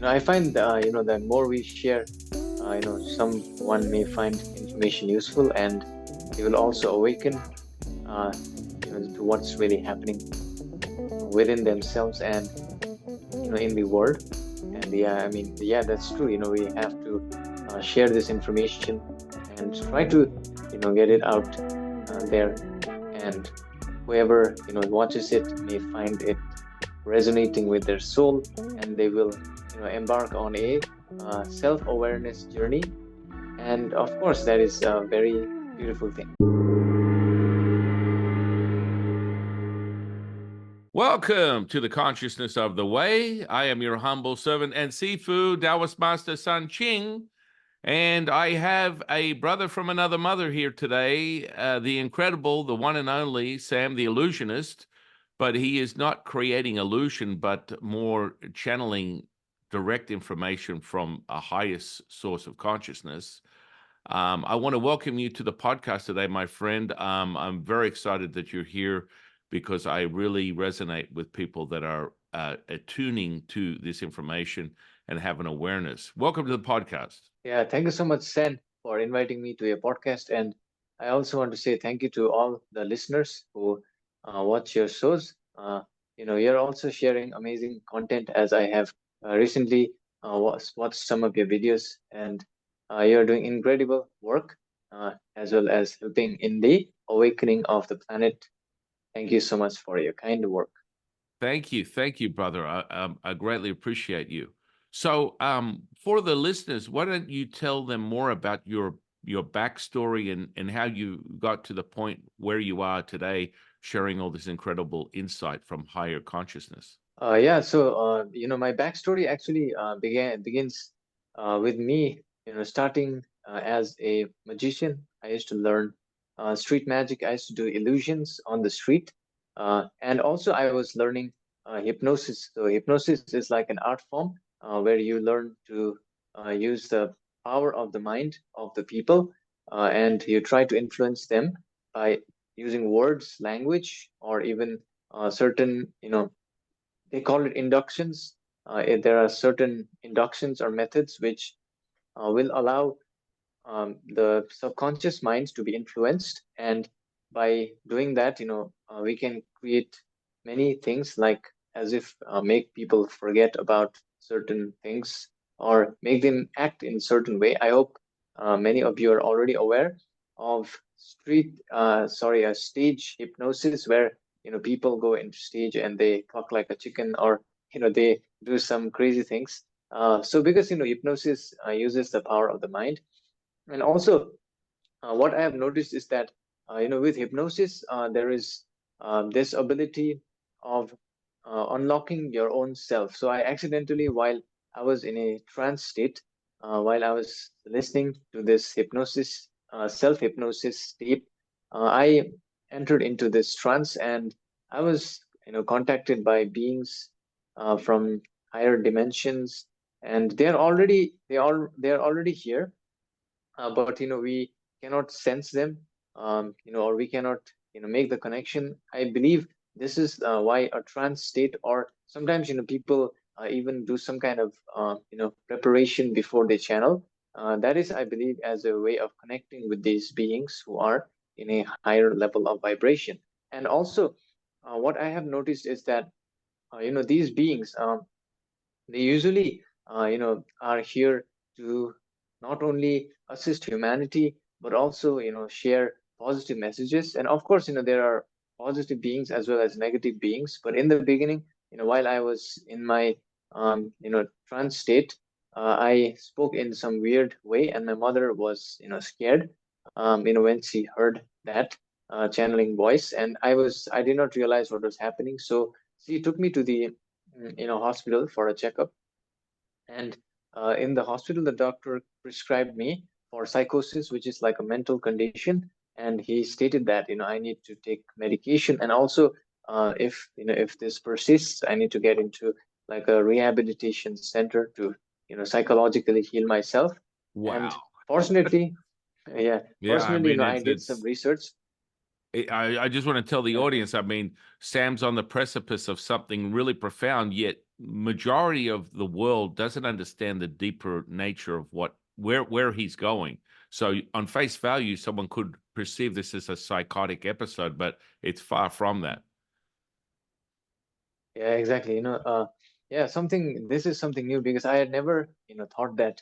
I find the more we share, someone may find information useful, and they will also awaken, uh, to what's really happening within themselves and in the world. And yeah, I mean, yeah, that's true. We have to share this information and try to get it out there, and whoever watches it may find it resonating with their soul, and they will embark on a self-awareness journey. And of course, that is a very beautiful thing. Welcome to the Consciousness of the Way. I am your humble servant and Sifu Taoist Master Sun Qing, and I have a brother from another mother here today, the incredible, the one and only Sam the Illusionist. But he is not creating illusion, but more channeling direct information from a highest source of consciousness. I want to welcome you to the podcast today, my friend. I'm very excited that you're here because I really resonate with people that are attuning to this information and have an awareness. Welcome to the podcast. Yeah, thank you so much, Sen, for inviting me to your podcast. And I also want to say thank you to all the listeners who watch your shows. You're also sharing amazing content, as I have recently watched some of your videos, and you're doing incredible work, as well as helping in the awakening of the planet. Thank you so much for your kind work. Thank you, brother. I greatly appreciate you. So, for the listeners, why don't you tell them more about your backstory and how you got to the point where you are today, sharing all this incredible insight from higher consciousness? Yeah, so my backstory actually begins with me, starting as a magician. I used to learn street magic. I used to do illusions on the street, and also I was learning hypnosis. So hypnosis is like an art form where you learn to use the power of the mind of the people, and you try to influence them by using words, language, or even certain, they call it inductions. There are certain inductions or methods which will allow the subconscious minds to be influenced. And by doing that, we can create many things, like as if make people forget about certain things or make them act in certain way. I hope many of you are already aware of stage hypnosis, where people go into stage and they talk like a chicken, or they do some crazy things. So because hypnosis uses the power of the mind. And also, what I have noticed is that, with hypnosis, there is this ability of unlocking your own self. So I accidentally, while I was in a trance state, while I was listening to this hypnosis, self-hypnosis tape, I entered into this trance, and I was, contacted by beings from higher dimensions, and they're already here, but we cannot sense them, or we cannot make the connection. I believe this is why a trance state, or sometimes people even do some kind of preparation before they channel. That is, I believe, as a way of connecting with these beings who are in a higher level of vibration. And also, what I have noticed is that these beings, they usually are here to not only assist humanity, but also share positive messages. And of course, there are positive beings as well as negative beings. But in the beginning, while I was in my trance state, I spoke in some weird way, and my mother was scared when she heard that channeling voice. And I did not realize what was happening, so she took me to the hospital for a checkup. And in the hospital, the doctor prescribed me for psychosis, which is like a mental condition. And he stated that I need to take medication, and also if this persists, I need to get into like a rehabilitation center to psychologically heal myself. And Wow. fortunately, yeah, Yeah, I fortunately, mean, I did some research. I just want to tell the Yeah, audience, I mean, Sam's on the precipice of something really profound, yet majority of the world doesn't understand the deeper nature of where he's going. So on face value, someone could perceive this as a psychotic episode, but it's far from that. Yeah, exactly. Yeah, this is something new because I had never, thought that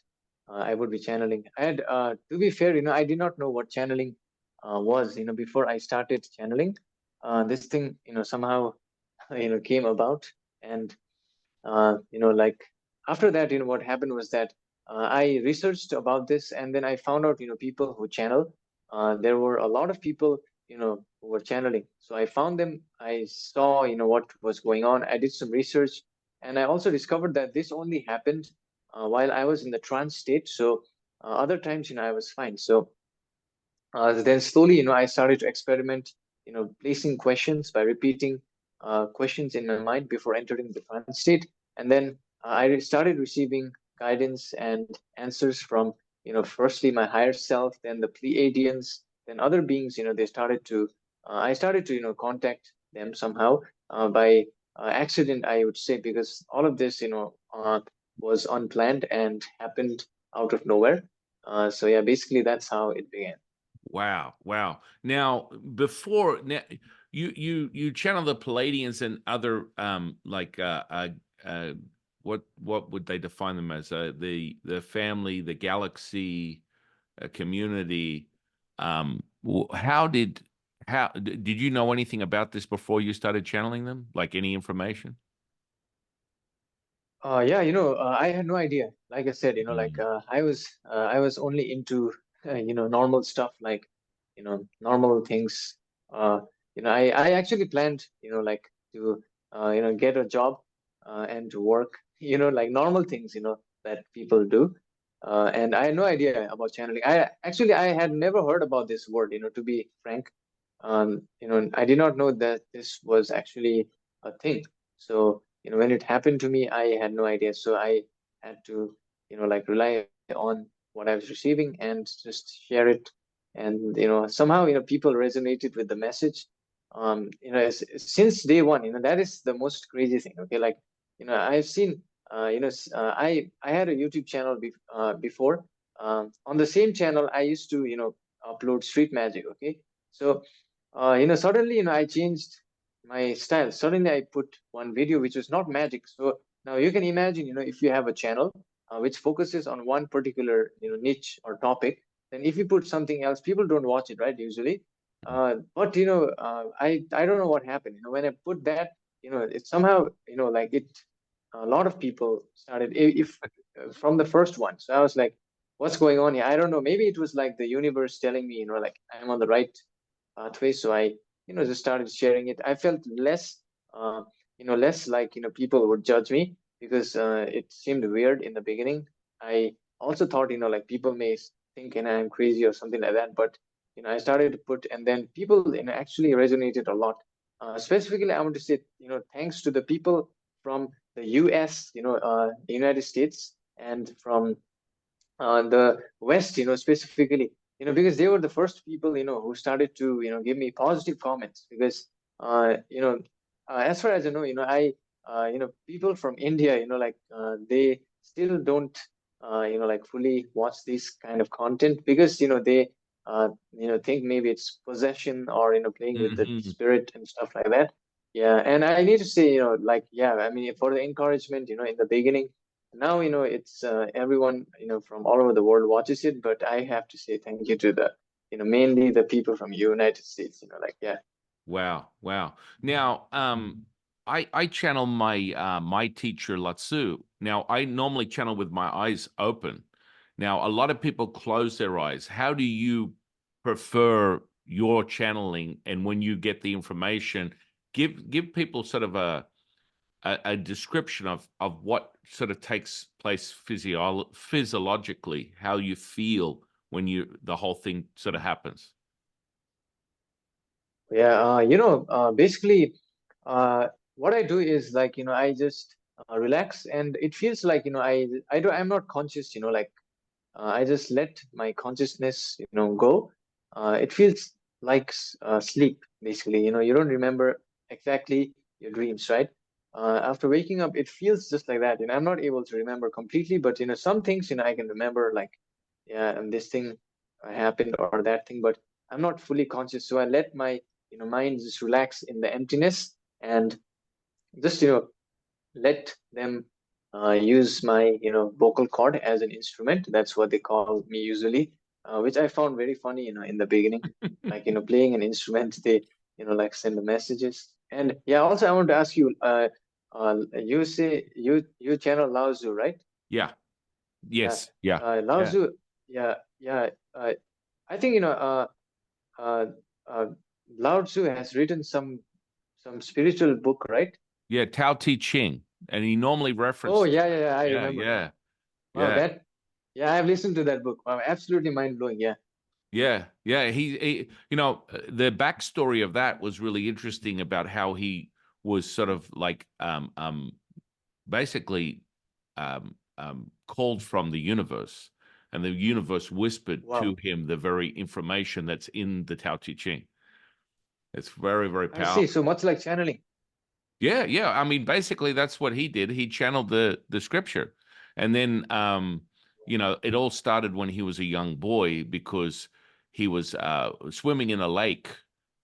I would be channeling. To be fair, I did not know what channeling was, before I started channeling. This thing, somehow, came about. And like after that, what happened was that I researched about this, and then I found out, people who channel. There were a lot of people, who were channeling. So I found them. I saw, what was going on. I did some research, and I also discovered that this only happened while I was in the trance state. So other times, I was fine. So then slowly, I started to experiment, placing questions by repeating questions in my mind before entering the trance state. And then started receiving guidance and answers from, firstly my higher self, then the Pleiadians, then other beings. I started to, contact them somehow by accident, I would say, because all of this, was unplanned and happened out of nowhere. So yeah, basically that's how it began. Wow, wow. Now, before now, you channel the Palladians and other uh what would they define them as? The family, the galaxy, community. Did you know anything about this before you started channeling them? Like any information? Yeah, I had no idea. Like I said, Mm. I was only into normal stuff, like normal things. Uh, I actually planned, like to get a job and to work, like normal things, that people do. And I had no idea about channeling. I had never heard about this word, to be frank. I did not know that this was actually a thing. So, when it happened to me, I had no idea. So I had to, like rely on what I was receiving and just share it. And, somehow, people resonated with the message. Since day one, that is the most crazy thing. Okay. Like, I've seen, I had a YouTube channel before. On the same channel, I used to, upload street magic. Okay. So, suddenly, I changed my style. Suddenly, I put one video which was not magic. So now you can imagine, if you have a channel which focuses on one particular, niche or topic, then if you put something else, people don't watch it, right? Usually. But I don't know what happened. When I put that, it somehow, like it, a lot of people started, if from the first one. So I was like, what's going on here? I don't know. Maybe it was like the universe telling me, like I'm on the right pathway. So I, just started sharing it. I felt uh, less like, people would judge me because it seemed weird in the beginning. I also thought, like people may think, I'm crazy or something like that. But, I started to put, and then people, actually resonated a lot. Specifically, I want to say, thanks to the people from the US, the United States, and from the West, specifically, because they were the first people, who started to, give me positive comments because, as far as I know, people from India, like they still don't, like fully watch this kind of content because, they, think maybe it's possession or, playing with the Mhm. spirit and stuff like that. Yeah. And I need to say, like, yeah, I mean, for the encouragement, in the beginning, now it's everyone from all over the world watches it, but I have to say thank you to the mainly the people from United States, like yeah. Wow, wow. Now, I channel my teacher Latsu. Now, I normally channel with my eyes open. Now, a lot of people close their eyes. How do you prefer your channeling? And when you get the information, give people sort of a description of what sort of takes place physiologically, how you feel when the whole thing sort of happens. Yeah, basically, what I do is like, I just relax, and it feels like, I'm not conscious, like I just let my consciousness, go. It feels like sleep, basically. You don't remember exactly your dreams, right? after waking up, it feels just like that. I'm not able to remember completely, but some things I can remember, like, yeah, and this thing happened or that thing, but I'm not fully conscious. So I let my mind just relax in the emptiness, and just let them use my vocal cord as an instrument. That's what they call me usually, which I found very funny in the beginning, like playing an instrument. They like send the messages. And yeah, also I want to ask you, you say you channel Lao Tzu, right? Yeah. Yeah, Yes. Yeah. Lao Yeah. Tzu. Yeah, yeah. I think uh, uh, Lao Tzu has written some spiritual book, right? Yeah. Tao Te Ching. And he normally Oh referenced. yeah, yeah, yeah, I Yeah. remember. Yeah. Wow, Yeah. that, yeah, I've listened to that book. Wow, absolutely mind blowing. Yeah. Yeah, yeah. The backstory of that was really interesting about how he was sort of like basically called from the universe, and the universe whispered to Wow. him the very information that's in the Tao Te Ching. It's very, very I see. powerful. So much like channeling. Yeah, yeah. I mean, basically, that's what he did. He channeled the scripture, and then it all started when he was a young boy because he was swimming in a lake,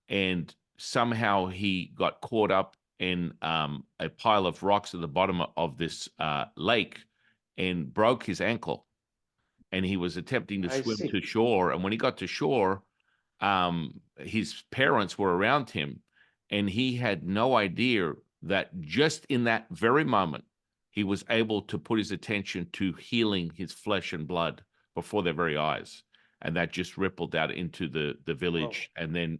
and somehow he got caught up in a pile of rocks at the bottom of this lake and broke his ankle, and he was attempting to I swim to see. shore. And when he got to shore, his parents were around him, and he had no idea that just in that very moment, he was able to put his attention to healing his flesh and blood before their very eyes. And that just rippled out into the Wow. village and then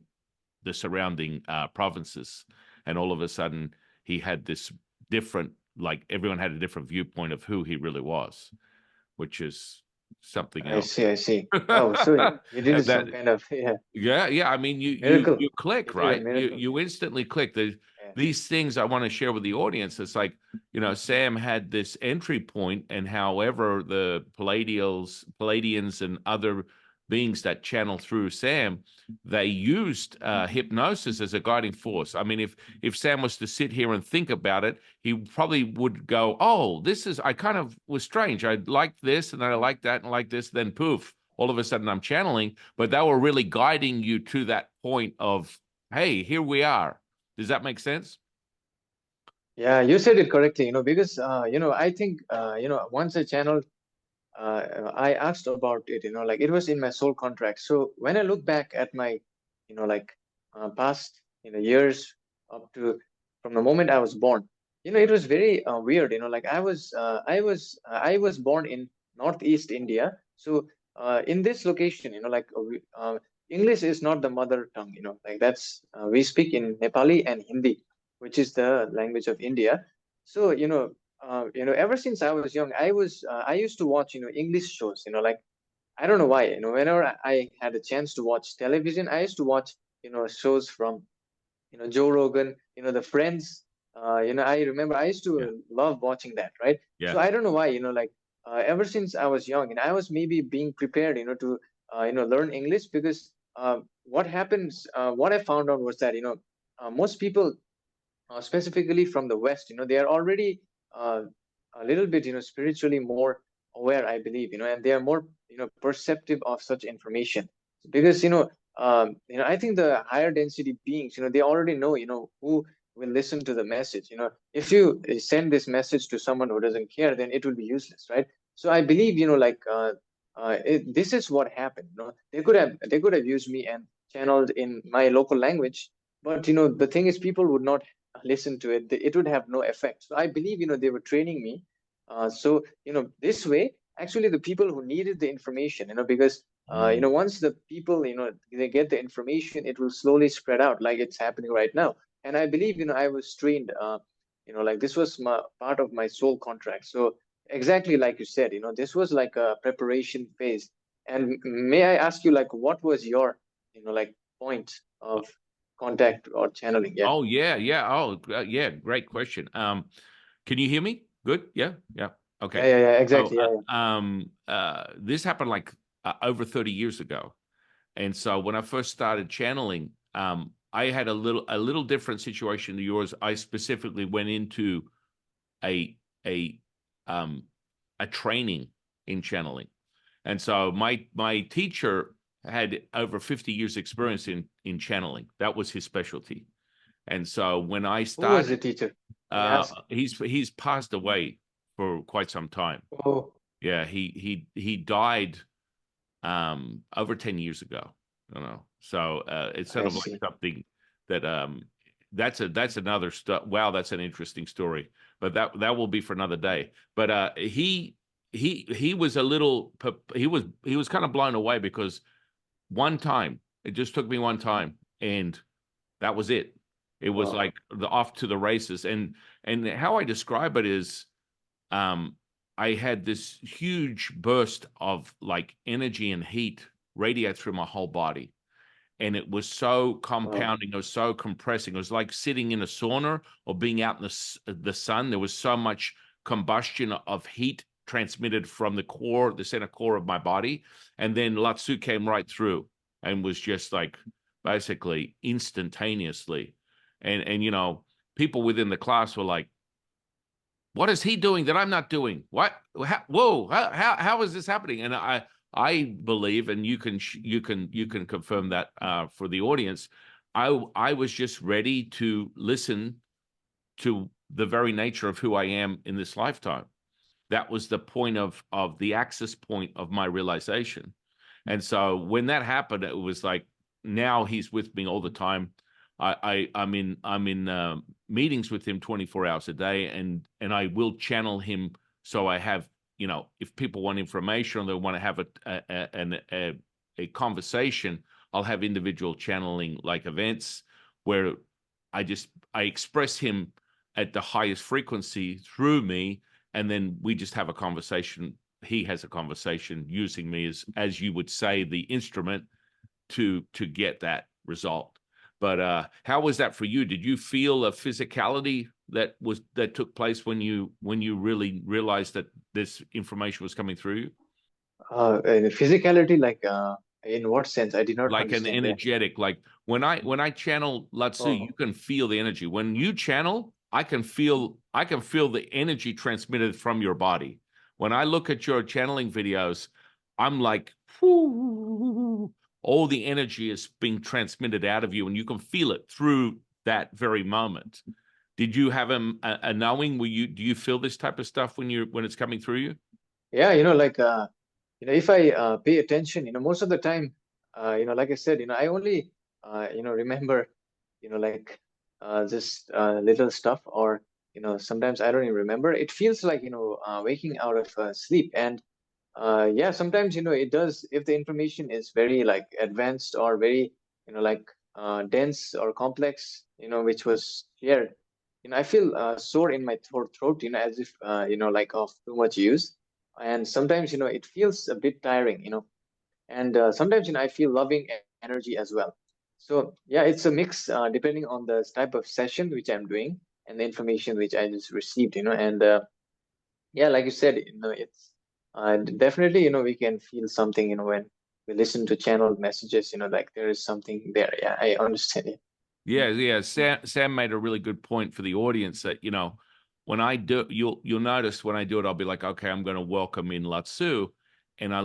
the surrounding provinces. And all of a sudden, he had this different, like everyone had a different viewpoint of who he really was, which is something I else. see. I see. Wow. So you did And some that, kind of, yeah, yeah, yeah. I mean, miracle. you click, You did a right? You miracle. you instantly click. Yeah. These things I want to share with the audience. It's like, Sam had this entry point, and however the Pleiadians and other beings that channel through Sam, they used hypnosis as a guiding force. I mean, if Sam was to sit here and think about it, he probably would go, "Oh, this is I kind of was strange. I liked this, and I like that, and like this." Then poof, all of a sudden I'm channeling, but they were really guiding you to that point of, hey, here we are. Does that make sense? You said it correctly, because, I think, once I channeled, I asked about it, like it was in my soul contract. So when I look back at my, like past, years up to from the moment I was born, it was very weird. Like I was born in northeast India. So in this location, like English is not the mother tongue. Like that's we speak in Nepali and Hindi, which is the language of India. So ever since I was young, I used to watch English shows. Like I don't know why. Whenever I had a chance to watch television, I used to watch shows from Joe Rogan, the Friends. I remember I used Yeah. to love watching that, right? Yeah. So I don't know why. Like ever since I was young, and I was maybe being prepared, to learn English, because what happens, what I found out was that most people, specifically from the West, they are already uh, a little bit, spiritually more aware, I believe, and they are more, perceptive of such information, because, I think the higher density beings, they already know, who will listen to the message. If you send this message to someone who doesn't care, then it will be useless, right? So I believe, like, this is what happened. They could have used me and channeled in my local language, but the thing is, people would not listen to it. It would have no effect. So I believe, they were training me. So this way, actually, the people who needed the information, because Mm. once the people, they get the information, it will slowly spread out, like it's happening right now. And I believe, I was trained. Like this was my part of my soul contract. So exactly like you said, this was like a preparation phase. And may I ask you, like, what was your, like, point of contact or channeling? Yeah. Oh, yeah, yeah. Oh, yeah. Great question. Can you hear me? Good. Yeah. Yeah. Yeah, Okay. yeah, yeah, So, exactly. Yeah, yeah. this happened like over 30 years ago. And so when I first started channeling, I had a little different situation to yours. I specifically went into a a um a training in channeling. And so my teacher had over 50 years experience in channeling. That was his specialty. And so when I Who was started, the teacher? May I ask? he's passed away for quite some time. Oh, Yeah, he died over 10 years ago. You know, so it's sort I of like see. something that that's another stuff. Wow, that's an interesting story, but that will be for another day. But he was a little he was kind of blown away because one time it just took me one time and that was it. It was Wow. like the off to the races. And how I describe it is um I had this huge burst of like energy and heat radiate through my whole body. And it was so Wow. compounding, it was so compressing. It was like sitting in a sauna or being out in the sun. There was so much combustion of heat transmitted from the core, the center core of my body. And then Latsu came right through and was just like basically instantaneously. And you know, people within the class were like, what is he doing that I'm not doing? What? Whoa! How is this happening? And I believe, and you can confirm that for the audience. I was just ready to listen to the very nature of who I am in this lifetime. That was the point of the access point of my realization. And so when that happened, it was like now he's with me all the time. I'm in meetings with him 24 hours a day, and I will channel him. So I have, you know, if people want information or they want to have a conversation, I'll have individual channeling like events where I express him at the highest frequency through me, and then we just have a conversation. He has a conversation using me as you would say, the instrument to get that result. But how was that for you? Did you feel a physicality that took place when you really realized that this information was coming through you? And physicality, like, in what sense? I did not Like an understand that. energetic, like when I channel Latsu, you Oh, can feel the energy. When you channel, I can feel the energy transmitted from your body. When I look at your channeling videos, I'm like, whoo, all the energy is being transmitted out of you, and you can feel it through that very moment. Did you have a knowing? Do you feel this type of stuff when it's coming through you? yeah, like, if I pay attention, most of the time, like I said, I only, remember, like, just little stuff, or, sometimes I don't even remember. It feels like, waking out of sleep. And yeah, sometimes, it does, if the information is very like advanced or very, like dense or complex, which was shared, I feel sore in my throat, as if, like of too much use. And sometimes, it feels a bit tiring, and sometimes, I feel loving energy as well. So yeah, it's a mix, depending on the type of session which I'm doing and the information which I just received, and yeah, like you said, it's definitely, we can feel something, when we listen to channeled messages, like there is something there. Yeah, I understand it. Yeah, yeah. Sam made a really good point for the audience that, you know, when I do, you'll notice when I do it, I'll be like, okay, I'm going to welcome in Latsu, and I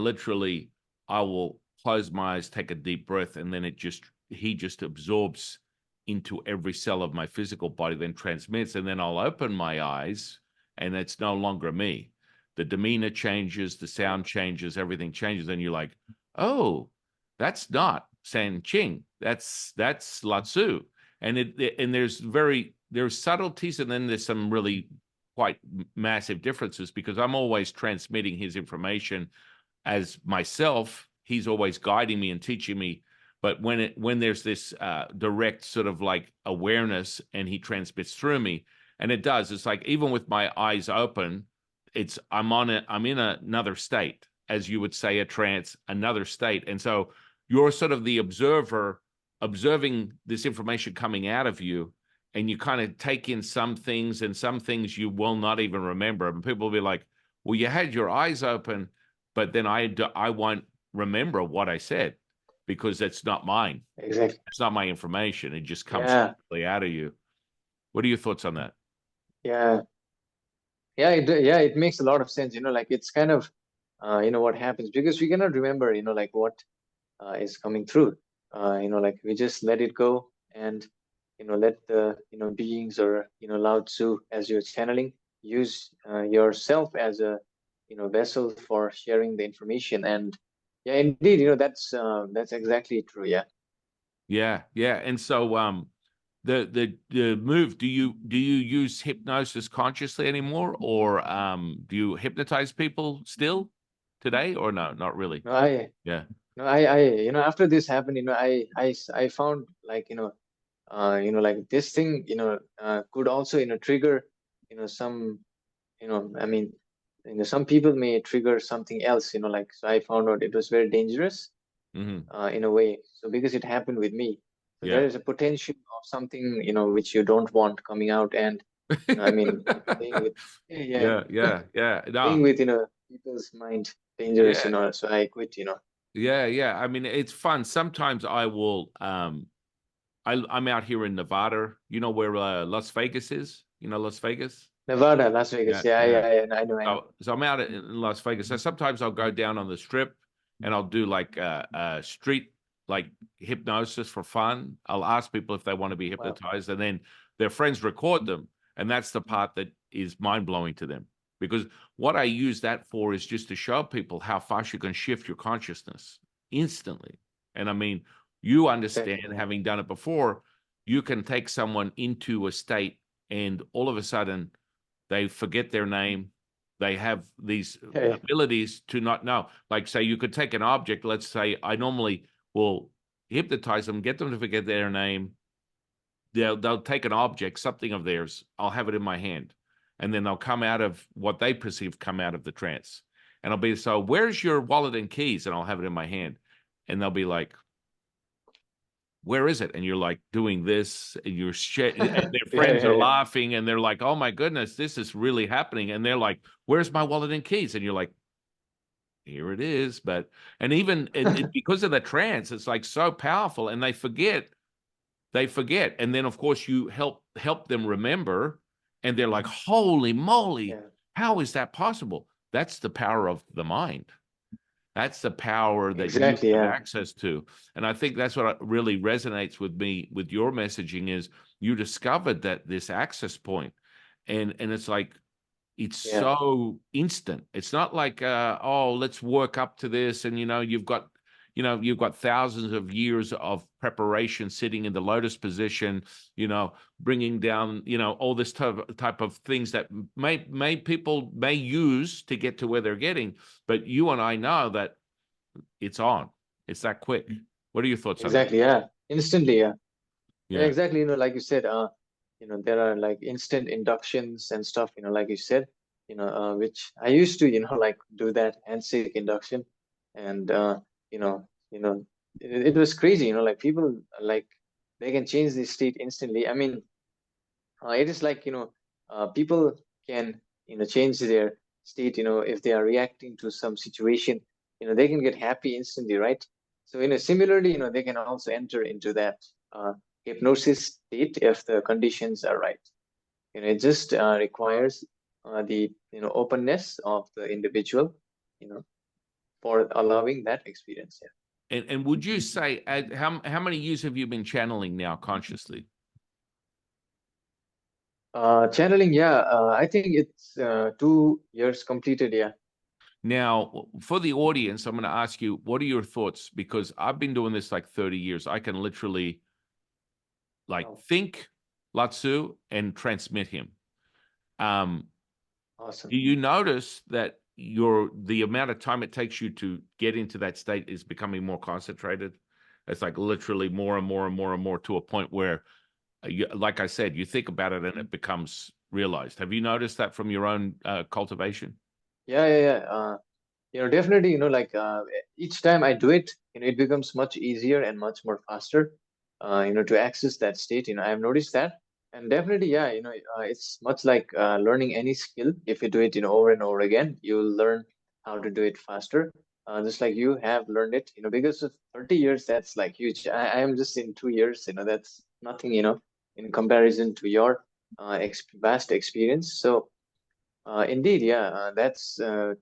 will close my eyes, take a deep breath, and then he just absorbs into every cell of my physical body, then transmits, and then I'll open my eyes, and it's no longer me. The demeanor changes, the sound changes, everything changes, and you're like, oh, that's not San Ching. That's Latsu. And there's subtleties, and then there's some really quite massive differences because I'm always transmitting his information as myself. He's always guiding me and teaching me. But when there's this direct sort of like awareness, and he transmits through me, and it does, it's like even with my eyes open, I'm in another state, as you would say, a trance, another state. And so you're sort of the observer observing this information coming out of you, and you kind of take in some things, and some things you will not even remember. And people will be like, well, you had your eyes open, but then I won't remember what I said. because it's not mine. Exactly. It's not my information. It just comes Yeah. naturally out of you. What are your thoughts on that? Yeah. Yeah, it makes a lot of sense. Like it's kind of, what happens because we cannot remember, like what is coming through. Like we just let it go and, let the, beings or, Lao Tzu, as you're channeling, use yourself as a, vessel for sharing the information. And yeah, indeed, that's exactly true. Yeah. Yeah, yeah. And so the move, do you use hypnosis consciously anymore, or do you hypnotize people still today, or no, not really? No, I, Yeah. no, I, after this happened, I found like, like this thing, could also, trigger, some, I mean, some people may trigger something else, like, so I found out it was very dangerous, Hmm. in a way. So because it happened with me, so there Yeah. is a potential of something, which you don't want coming out, and, I mean, playing with, yeah, Yeah, yeah, yeah. playing No, with, people's mind, dangerous, yeah, so I quit, yeah, yeah. I mean, it's fun. Sometimes I will I'm out here in Nevada. You know where Las Vegas is? You know Las Vegas? Nevada, Las Vegas, Yeah, yeah, yeah. yeah, yeah, I know. So I'm out in Las Vegas. So sometimes I'll go down on the strip and I'll do like street like hypnosis for fun. I'll ask people if they want to be Wow. hypnotized, and then their friends record them, and that's the part that is mind blowing to them. Because what I use that for is just to show people how fast you can shift your consciousness instantly. And I mean, you understand, Exactly, yeah. having done it before, you can take someone into a state, and all of a sudden they forget their name. They have these Yeah, yeah. abilities to not know. Like, say, you could take an object. Let's say I normally will hypnotize them, get them to forget their name. They'll take an object, something of theirs. I'll have it in my hand, and then they'll come out of what they perceive, come out of the trance, and I'll be, so where's your wallet and keys? And I'll have it in my hand, and they'll be like, where is it? And you're like doing this, and and their Yeah, friends yeah, are yeah. laughing, and they're like, oh my goodness, this is really happening. And they're like, where's my wallet and keys? And you're like, here it is. But, and even because of the trance, it's like so powerful, and they forget. And then of course you help them remember, and they're like, holy moly, Yeah, how is that possible? That's the power of the mind. That's the power that you exactly, have yeah. access to. And I think that's what really resonates with me with your messaging is you discovered that this access point, and it's like it's Yeah, so instant. It's not like oh, let's work up to this, and you've got thousands of years of preparation sitting in the lotus position, bringing down, all this type of things that may people may use to get to where they're getting. But you and I know that it's on. It's that quick. What are your thoughts on that? exactly, yeah. Instantly, yeah. Yeah, Yeah. exactly, like you said, there are like instant inductions and stuff, like you said, which I used to, like do that handshake induction. And it was crazy, like people like they can change the state instantly. I mean, it is like, people can, change their state, if they are reacting to some situation, they can get happy instantly, right? So, similarly, they can also enter into that hypnosis state if the conditions are right. It just requires the, openness of the individual, you know, for allowing that experience. Yeah. And would you say how many years have you been channeling now consciously? Channeling, yeah, I think it's 2 years completed. Yeah. Now, for the audience, I'm going to ask you, what are your thoughts? Because I've been doing this like 30 years. I can literally like Oh, think Latsu and transmit him. Um, awesome. do you notice that the amount of time it takes you to get into that state is becoming more concentrated? It's like literally more and more and more and more to a point where, like I said, you think about it and it becomes realized. Have you noticed that from your own cultivation? Yeah, yeah, yeah. Definitely, like each time I do it, it becomes much easier and much more faster, to access that state. I've noticed that. And definitely, yeah, it's much like learning any skill. If you do it, over and over again, you'll learn how to do it faster. just like you have learned it, because of 30 years, that's like huge. I am just in 2 years, that's nothing, in comparison to your ex vast experience. So, indeed, yeah, that's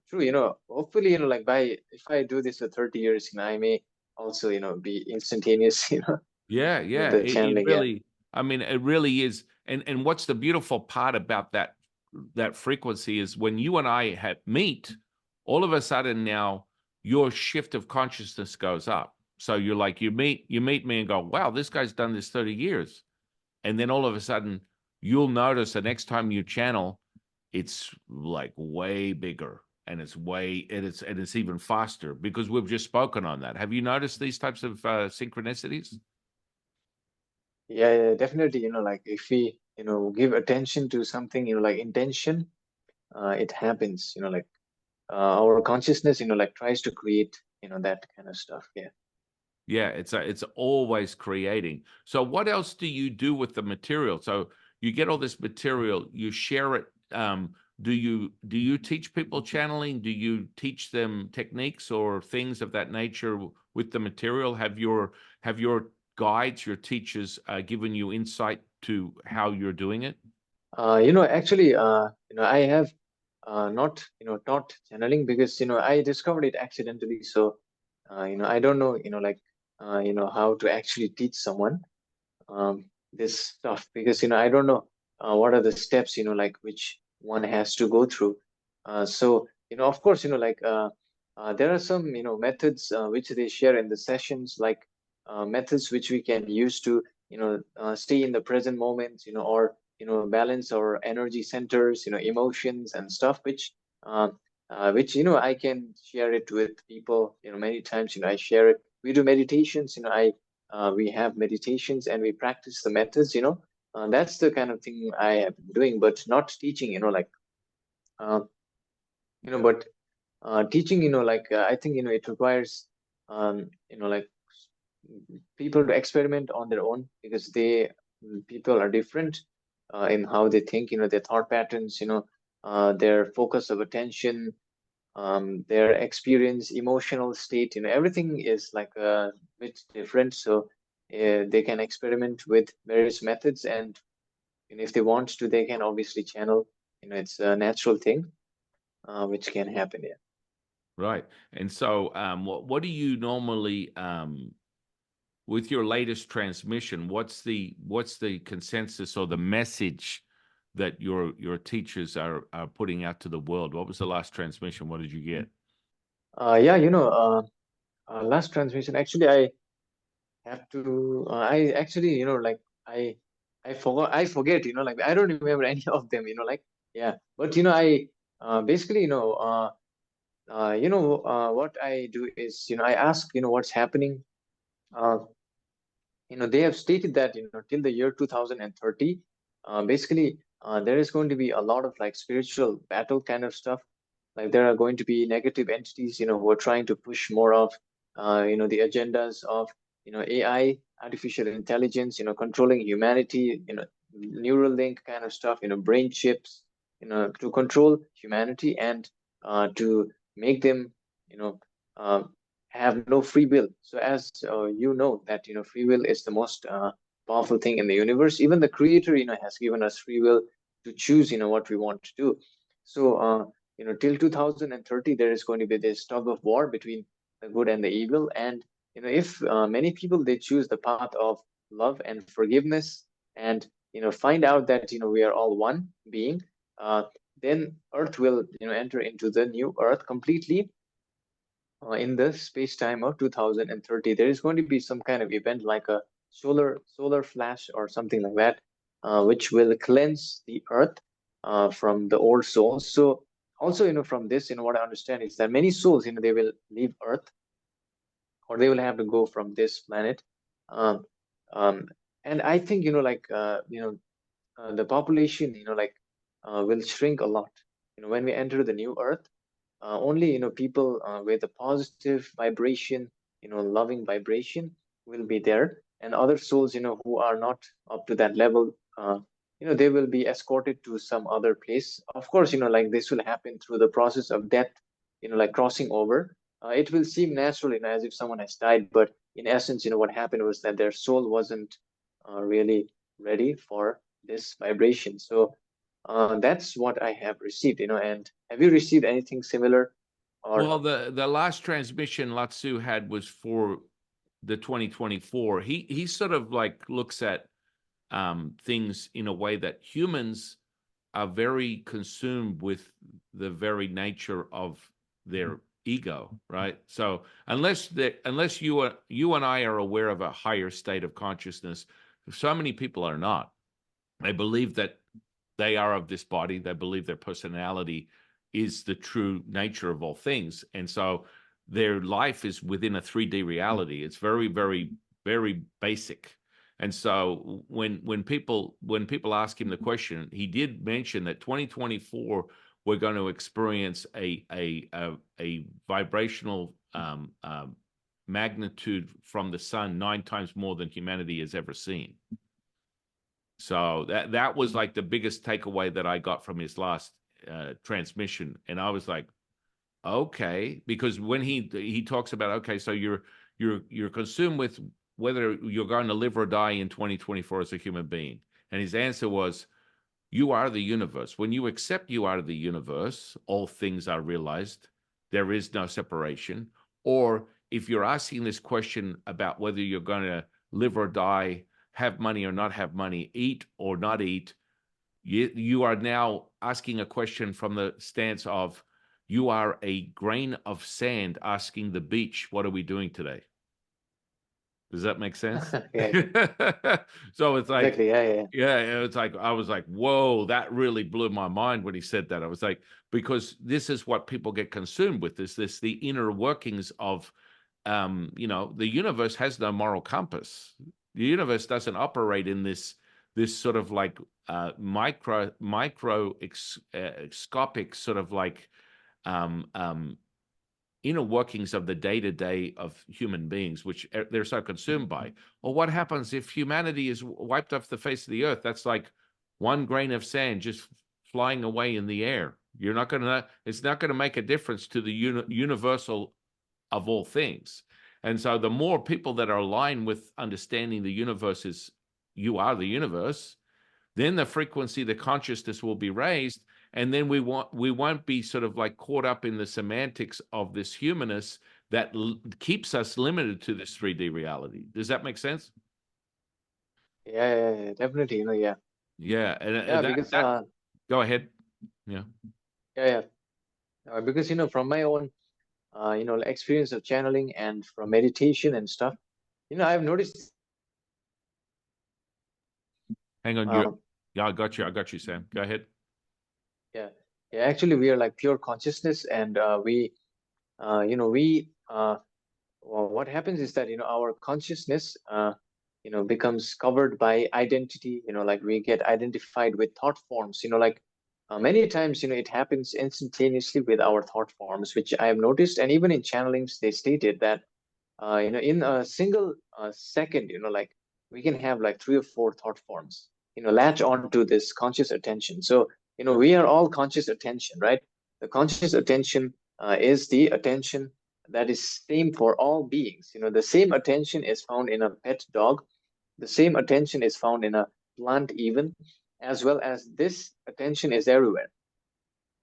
true. Hopefully, like if I do this for 30 years, I may also, be instantaneous, Yeah, with yeah. the It channeling. Yeah. really, I mean, it really is. And what's the beautiful part about that frequency is when you and I have meet, all of a sudden now your shift of consciousness goes up. So you're like, you meet me and go, wow, this guy's done this 30 years. And then all of a sudden you'll notice the next time you channel, it's like way bigger and it's even faster because we've just spoken on that. Have you noticed these types of synchronicities? Yeah, yeah, definitely. Like if we, give attention to something, like intention, it happens, like our consciousness, like tries to create, that kind of stuff. Yeah. Yeah, it's always creating. So what else do you do with the material? So you get all this material, you share it. Do you teach people channeling? Do you teach them techniques or things of that nature with the material? Have your guides, your teachers, given you insight to how you're doing it? Actually, I have not, taught channeling because, I discovered it accidentally. So, I don't know, like, how to actually teach someone this stuff because, I don't know what are the steps, like which one has to go through. So, of course, like, there are some, methods which they share in the sessions, like methods which we can use to, stay in the present moment, or balance our energy centers, emotions and stuff, which I can share it with people, many times, I share it. We do meditations, we have meditations and we practice the methods, that's the kind of thing I have been doing, but not teaching, like, uh, but teaching, like, I think, it requires, like people to experiment on their own because people are different in how they think, their thought patterns, their focus of attention, their experience, emotional state, everything is like a bit different. So they can experiment with various methods, and if they want to, they can obviously channel. It's a natural thing which can happen. Yeah. Right. And so what do you normally with your latest transmission, what's the consensus or the message that your teachers are putting out to the world? What was the last transmission? What did you get? Yeah, last transmission. Actually, I have to. I actually, like I, I forget. Like I don't remember any of them. Like yeah. But basically, what I do is, I ask, what's happening. Uh, they have stated that, till the year 2030, basically, there is going to be a lot of like spiritual battle kind of stuff. Like there are going to be negative entities, who are trying to push more of, the agendas of, AI, artificial intelligence, controlling humanity, neural link kind of stuff, brain chips, to control humanity and to make them, you know, uh, have no free will. So as you know that free will is the most powerful thing in the universe. Even the creator has given us free will to choose what we want to do. So till 2030 there is going to be this tug of war between the good and the evil. And if many people they choose the path of love and forgiveness, and find out that we are all one being, uh, then earth will enter into the new earth completely, in the space time of 2030. There is going to be some kind of event like a solar flash or something like that, which will cleanse the earth from the old souls. So also, from this, what I understand is that many souls, they will leave earth, or they will have to go from this planet. um, um, and I think like the population like will shrink a lot when we enter the new earth. Only people with a positive vibration, loving vibration will be there, and other souls who are not up to that level, they will be escorted to some other place. Of course, like this will happen through the process of death, like crossing over. it will seem natural, as if someone has died, but in essence, what happened was that their soul wasn't really ready for this vibration. So that's what I have received, and have you received anything similar? Or Well, the last transmission Latsu had was for the 2024. He sort of like looks at things in a way that humans are very consumed with the very nature of their ego, right? So unless you and I are aware of a higher state of consciousness, so many people are not. They believe that they are of this body. They believe their personality is the true nature of all things. And so their life is within a 3D reality. It's very, very, very basic. And so when people ask him the question, he did mention that 2024 we're going to experience a vibrational magnitude from the sun 9 times more than humanity has ever seen. So that was like the biggest takeaway that I got from his last transmission, and I was like, okay, because when he talks about, okay, so you're consumed with whether you're going to live or die in 2024 as a human being, and his answer was, you are the universe. When you accept you are the universe, all things are realized. There is no separation. Or if you're asking this question about whether you're going to live or die, have money or not have money, eat or not eat, you are now asking a question from the stance of you are a grain of sand asking the beach, what are we doing today? Does that make sense? yeah, So it's like, exactly, yeah. yeah, it's like, I was like, whoa, that really blew my mind when he said that. I was like, because this is what people get consumed with, is this the inner workings of, the universe has no moral compass. The universe doesn't operate in this sort of like microscopic sort of like inner workings of the day-to-day of human beings, which they're so consumed by. Or what happens if humanity is wiped off the face of the earth? That's like one grain of sand just flying away in the air. It's not going to make a difference to the universal of all things. And so the more people that are aligned with understanding the universe is you are the universe, then the frequency, the consciousness will be raised, and then we won't be sort of like caught up in the semantics of this humanness that keeps us limited to this 3D reality. Does that make sense? Yeah, definitely, yeah. Yeah, and Yeah, that because that go ahead. Yeah. yeah, because from my own experience of channeling and from meditation and stuff, I've noticed Hang on, um yeah, I got you, Sam. Go ahead. yeah, yeah, actually we are like pure consciousness, and we well, what happens is that our consciousness becomes covered by identity, like we get identified with thought forms, like many times it happens instantaneously with our thought forms, which I have noticed. And even in channelings they stated that in a single second, like we can have like 3 or 4 thought forms, latch onto this conscious attention. So, we are all conscious attention, right? The conscious attention is the attention that is same for all beings. The same attention is found in a pet dog. The same attention is found in a plant even, as well as this attention is everywhere.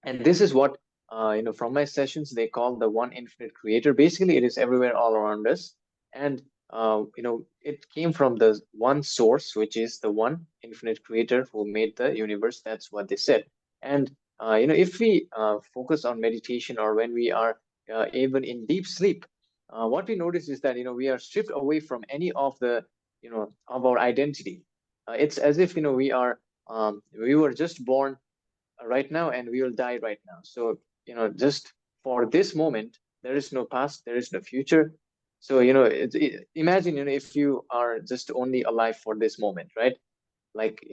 And this is what from my sessions they call the one infinite creator. Basically it is everywhere all around us. And it came from the one source, which is the one infinite creator who made the universe. That's what they said. And if we focus on meditation, or when we are even in deep sleep, what we notice is that we are stripped away from any of the of our identity. It's as if we were just born right now, and we will die right now. So just for this moment, there is no past, there is no future. So imagine if you are just only alive for this moment, right? Like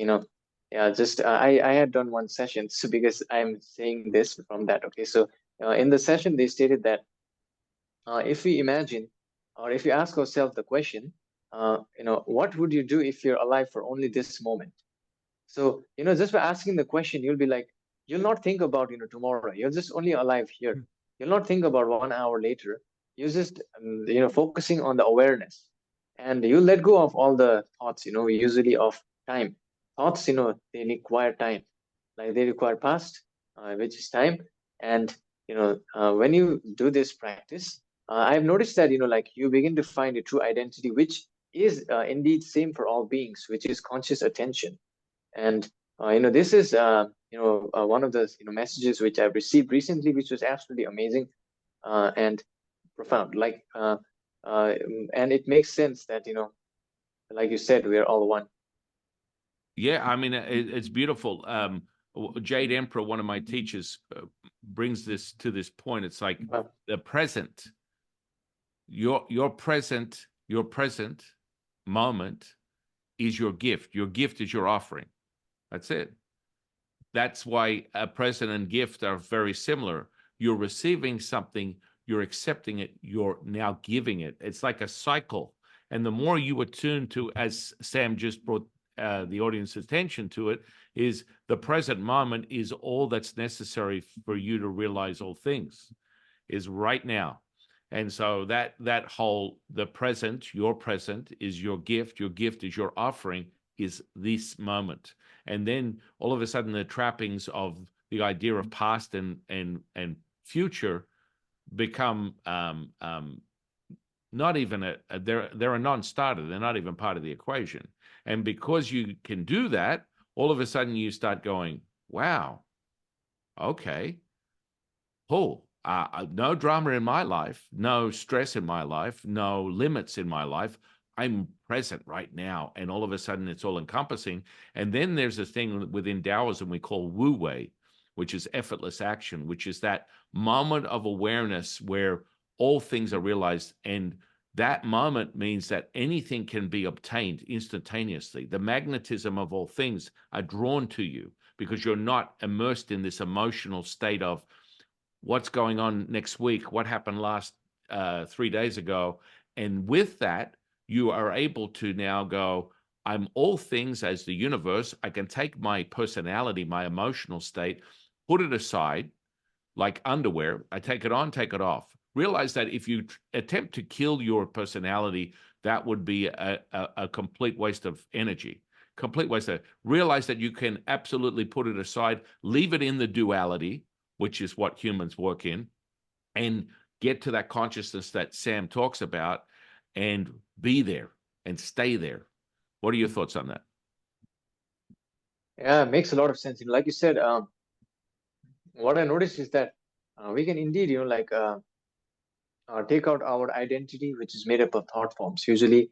yeah, just I had done one session, so because I'm saying this from that. Okay, so in the session they stated that if we imagine, or if you ask ourselves the question, what would you do if you're alive for only this moment? So, just by asking the question, you'll be like, you'll not think about, tomorrow. You're just only alive here. You'll not think about 1 hour later. uses focusing on the awareness, and you let go of all the thoughts, usually of time. Thoughts, they require time, like they require past, which is time. And when you do this practice, I've noticed that like you begin to find a true identity, which is indeed same for all beings, which is conscious attention. And this is one of the messages which I've received recently, which was absolutely amazing and profound. And it makes sense that like you said, we are all one. Yeah, I mean, it's beautiful. Jade Emperor, one of my teachers, brings this to this point. It's like Wow. the present, your present moment is your gift. Your gift is your offering. That's it. That's why a present and gift are very similar. You're receiving something, you're accepting it, you're now giving it. It's like a cycle. And the more you attune to, as Sam just brought the audience's attention to it, is the present moment is all that's necessary for you to realize all things, is right now. And so that whole, the present, your present is your gift is your offering, is this moment. And then all of a sudden the trappings of the idea of past and future become not even they're a non-starter. They're not even part of the equation. And because you can do that, all of a sudden you start going, wow, okay, cool. No drama in my life, no stress in my life, no limits in my life. I'm present right now. And all of a sudden it's all encompassing. And then there's a thing within Taoism we call Wu Wei, which is effortless action, which is that moment of awareness where all things are realized. And that moment means that anything can be obtained instantaneously. The magnetism of all things are drawn to you because you're not immersed in this emotional state of what's going on next week, what happened last 3 days ago. And with that, you are able to now go, I'm all things as the universe. I can take my personality, my emotional state, put it aside like underwear. I take it on, take it off. Realize that if you attempt to kill your personality, that would be a complete waste of energy. Complete waste of. Realize that you can absolutely put it aside, leave it in the duality, which is what humans work in, and get to that consciousness that Sam talks about and be there and stay there. What are your thoughts on that? Yeah, it makes a lot of sense. Like you said, what I noticed is that we can indeed, take out our identity, which is made up of thought forms. Usually,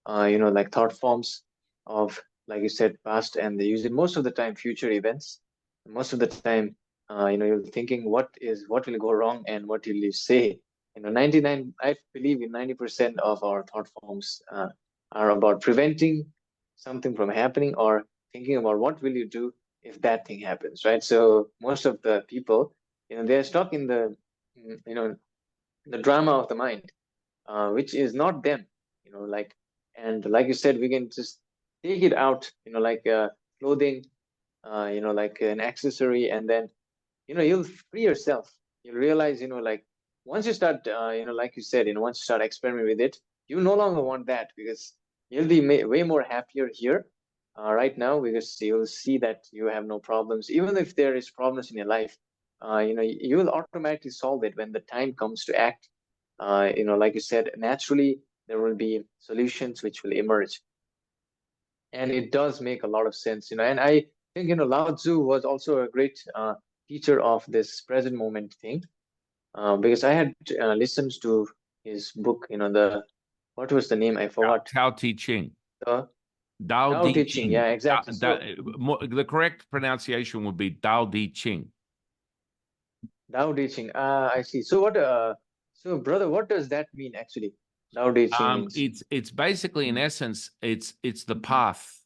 like thought forms of, like you said, past, and they use it most of the time future events. Most of the time, you're thinking what will go wrong and what will you say. 99, I believe in 90% of our thought forms are about preventing something from happening or thinking about what will you do if that thing happens, right? So most of the people, they're stuck in the drama of the mind, which is not them, and like you said, we can just take it out, like clothing, like an accessory, and then, you'll free yourself. You'll realize, like once you start, like you said, once you start experimenting with it, you no longer want that because you'll be way more happier here, right now, because you'll see that you have no problems. Even if there is problems in your life, you will automatically solve it when the time comes to act. Like you said, naturally there will be solutions which will emerge, and it does make a lot of sense. And I think Lao Tzu was also a great teacher of this present moment thing, because I had listened to his book. The what was the name? I forgot. Tao Te Ching. The Dao Tao Di Te Ching. Ching. Yeah, exactly. So The correct pronunciation would be Dao Di Ching. Tao Te Ching. I see. So what? So brother, what does that mean actually? Tao Te Ching means It's basically, in essence, it's the path,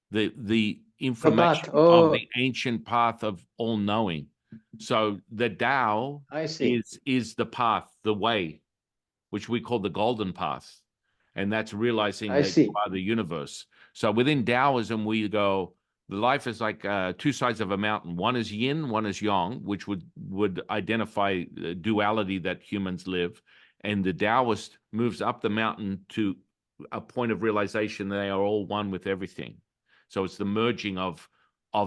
the the path. information of Oh, the ancient path of all knowing. So the Tao I see. is the path, the way, which we call the golden path, and that's realizing I that you see. are the universe. So within Taoism, we go, the life is like two sides of a mountain. One is yin, one is yang, which would identify the duality that humans live. and the Taoist moves up the mountain to a point of realization they are all one with everything. So it's the merging of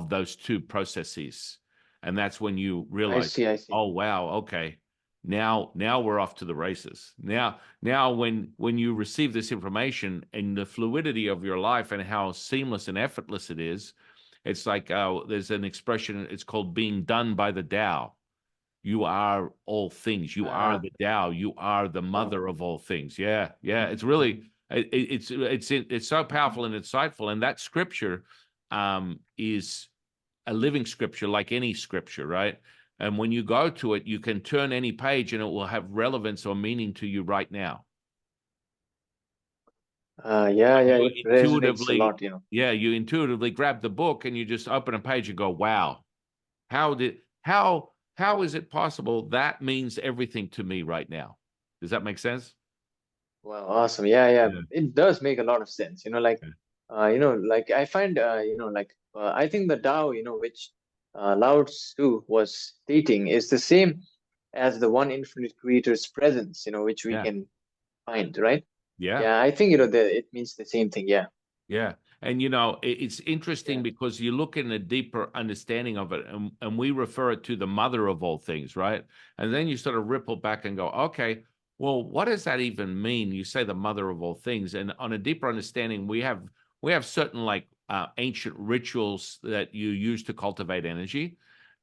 those two processes, and that's when you I realize, see, I see. oh wow, okay, now we're off to the races. Now when you receive this information and the fluidity of your life and how seamless and effortless it is, it's like there's an expression, it's called being done by the Tao. You are all things. You are Ah, the Tao. You are the wow. mother of all things. Yeah, yeah. It's really it's so powerful and insightful. And that scripture is a living scripture, like any scripture, right? And when you go to it, you can turn any page, and it will have relevance or meaning to you right now. Yeah, yeah, You it resonates a intuitively, lot, you know. yeah, you intuitively grab the book and you just open a page and go, "Wow, how is it possible that means everything to me right now?" Does that make sense? Wow, awesome. Yeah, yeah. Yeah. It does make a lot of sense. Like I find, I think the Tao, which Lao Tzu was stating is the same as the one infinite creator's presence, which we Yeah. can find, right? Yeah. Yeah, I think, it means the same thing. Yeah, Yeah. And it's interesting yeah, because you look in a deeper understanding of it, and we refer it to the mother of all things, right? And then you sort of ripple back and go, okay, well, what does that even mean? You say the mother of all things, and on a deeper understanding, we have certain like ancient rituals that you use to cultivate energy.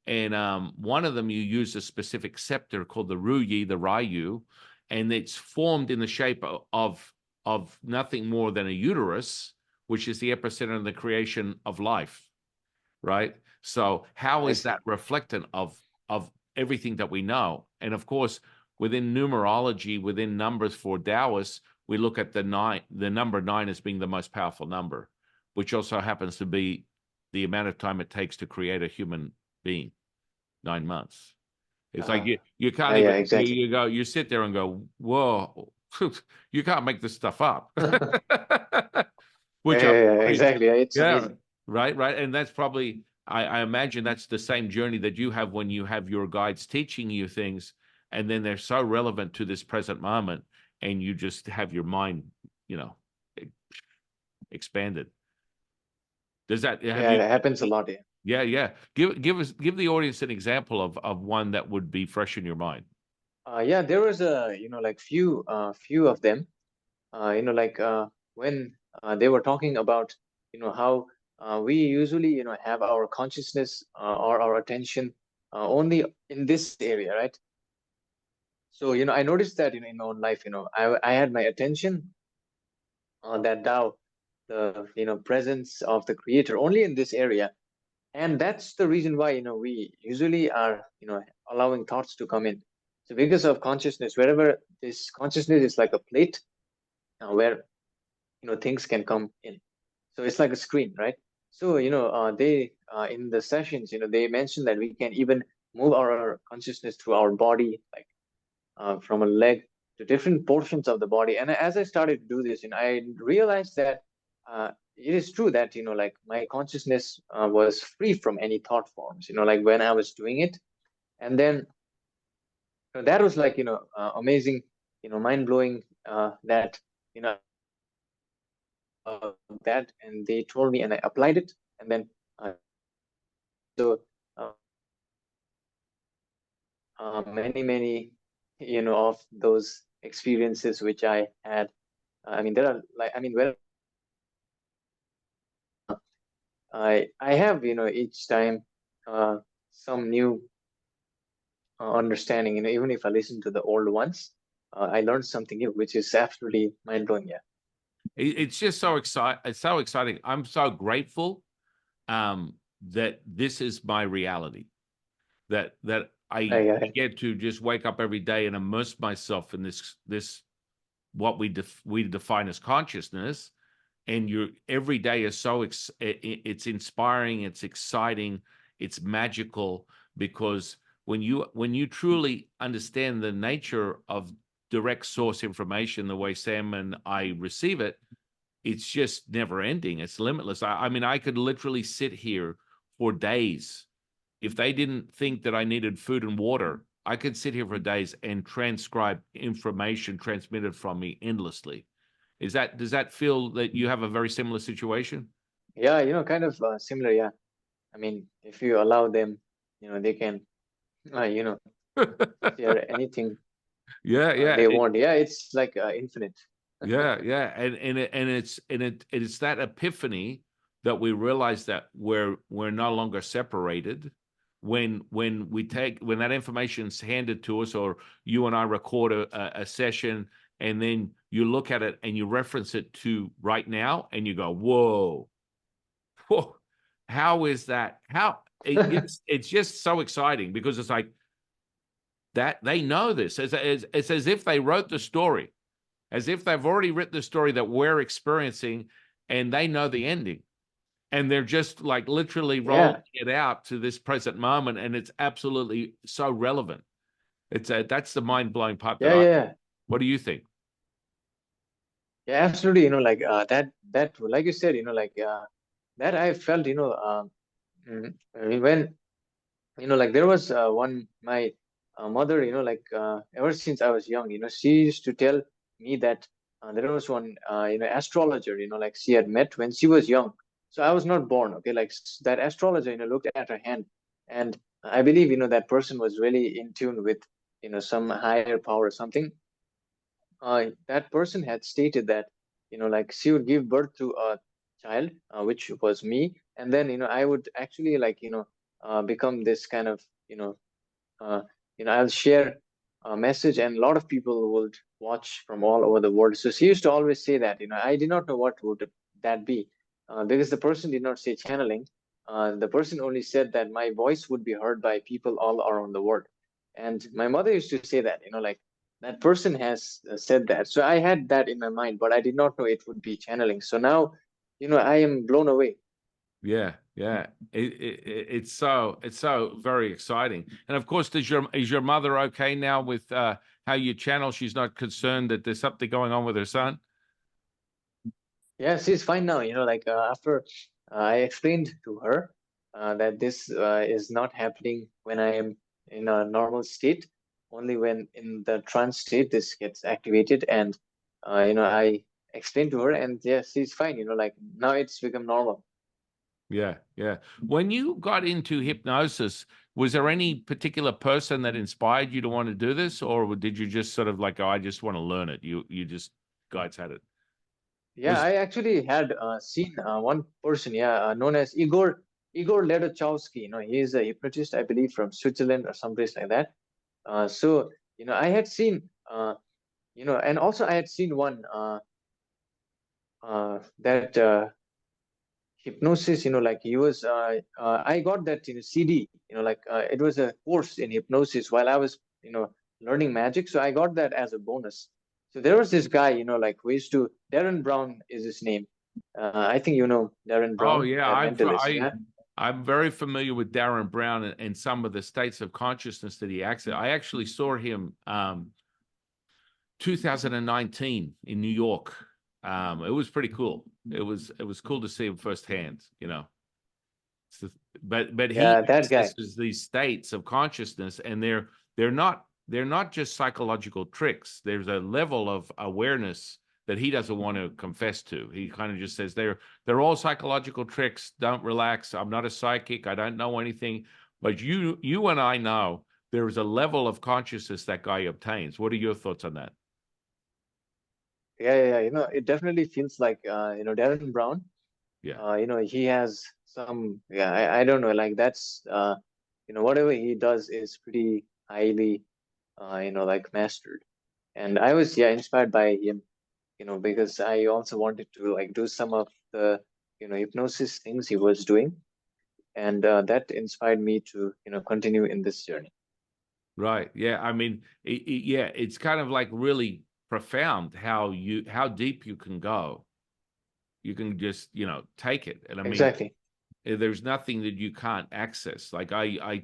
And one of them, you use a specific scepter called the Ruyi, the Ryu, and it's formed in the shape of nothing more than a uterus, which is the epicenter of the creation of life, right? So how I is that see. reflectant of everything that we know? And of course, within numerology, within numbers for Taoists, we look at the number nine as being the most powerful number, which also happens to be the amount of time it takes to create a human being, 9 months. It's like Uh, you yeah, can't yeah, even exactly. you sit there and go, whoa, you can't make this stuff up. Yeah, Which yeah, yeah, exactly. Yeah, it's yeah, amazing. right. And that's probably, I imagine that's the same journey that you have when you have your guides teaching you things, and then they're so relevant to this present moment, and you just have your mind, you know, e- expanded. Does that have Yeah, you? it happens a lot. Yeah. Yeah, yeah. Give the audience an example of one that would be fresh in your mind. Yeah, there was like few of them. Like when they were talking about, how we usually, have our consciousness or our attention only in this area, right? So, I noticed that, in my own life, I had my attention on that Tao, the, presence of the creator only in this area. And that's the reason why, we usually are, allowing thoughts to come in. So because of consciousness, wherever this consciousness is like a plate where, things can come in. So it's like a screen, right? So, they in the sessions, they mentioned that we can even move our consciousness through our body, like from a leg to different portions of the body. And as I started to do this, I realized that it is true that, like my consciousness was free from any thought forms, like when I was doing it. And then that was like, amazing, mind blowing, that, you know, that, and they told me, and I applied it. And then, so, uh, many, of those experiences which I had. I mean, there are like, I mean, well, I have, each time some new understanding. Even if I listen to the old ones, I learned something new, which is absolutely mind blowing. Yeah, It's just so exciting. It's so exciting. I'm so grateful that this is my reality. That I I get to just wake up every day and immerse myself in this what we define as consciousness, and your every day is so it's inspiring, it's exciting, it's magical, because when you truly understand the nature of direct source information the way Sam and I receive it, it's just never ending. It's limitless. I mean, I could literally sit here for days. If they didn't think that I needed food and water, I could sit here for days and transcribe information transmitted from me endlessly. Does that feel that you have a very similar situation? Yeah, kind of similar. Yeah. I mean, if you allow them, they can, you know, share anything Yeah, yeah, they want. Yeah, it's like infinite. yeah, yeah, it's that epiphany that we realize that we're no longer separated when we take when that information's handed to us, or you and I record a session, and then you look at it and you reference it to right now, and you go, whoa, whoa, how is that? It's just so exciting because it's like that they know this. It's as if they wrote the story, as if they've already written the story that we're experiencing, and they know the ending, and they're just like literally rolling Yeah, it out to this present moment, and it's absolutely so relevant. That's the mind-blowing part that yeah, I. yeah, What do you think? yeah. Absolutely. Like that, like you said, like that I felt, when like there was one my mother, like ever since I was young, she used to tell me that there was one astrologer, like she had met when she was young. So I was not born, okay, like that astrologer, looked at her hand, and I believe that person was really in tune with some higher power or something. That person had stated that like she would give birth to a child, which was me, and then I would actually like become this kind of uh, I'll share a message, and a lot of people would watch from all over the world. So she used to always say that. I did not know what would that be, because the person did not say channeling. The person only said that my voice would be heard by people all around the world. And my mother used to say that, like that person has said that. So I had that in my mind, but I did not know it would be channeling. So now, I am blown away. Yeah, yeah. It's so very exciting. And of course, is your mother okay now with how you channel? She's not concerned that there's something going on with her son? Yeah, she's fine now. Like after I explained to her that this is not happening when I am in a normal state. Only when in the trance state this gets activated, and I explained to her, and yeah, she's fine. Like now it's become normal. Yeah, yeah. When you got into hypnosis, was there any particular person that inspired you to want to do this, or did you just sort of like, oh, I just want to learn it? You just guys had it. Yeah, Was I actually had seen one person, yeah, known as Igor Ledachowski. He is a hypnotist, I believe, from Switzerland or someplace like that. So I had seen. And also I had seen one that hypnosis. Like he was. I got that CD. Like it was a course in hypnosis while I was learning magic. So I got that as a bonus. So there was this guy, like who used to Darren Brown is his name. I think Darren oh Brown, yeah, that mentalist. Yeah. I'm very familiar with Darren Brown and some of the states of consciousness that he accessed. I actually saw him 2019 in New York. It was pretty cool. It was cool to see him firsthand. So, but he Yeah, that guy. accesses these states of consciousness, and they're not just psychological tricks. There's a level of awareness that he doesn't want to confess to. He kind of just says they're all psychological tricks. Don't relax. I'm not a psychic. I don't know anything. But you and I know there is a level of consciousness that guy obtains. What are your thoughts on that? Yeah, yeah, yeah. It definitely feels like Darren Brown. Yeah. He has some, yeah, I don't know, like that's whatever he does is pretty highly like mastered. And I was, yeah, inspired by him, because I also wanted to like do some of the hypnosis things he was doing, and that inspired me to continue in this journey. Right. Yeah. I mean, yeah, it's kind of like really profound how deep you can go. You can just, take it. And I mean, Exactly. there's nothing that you can't access. Like I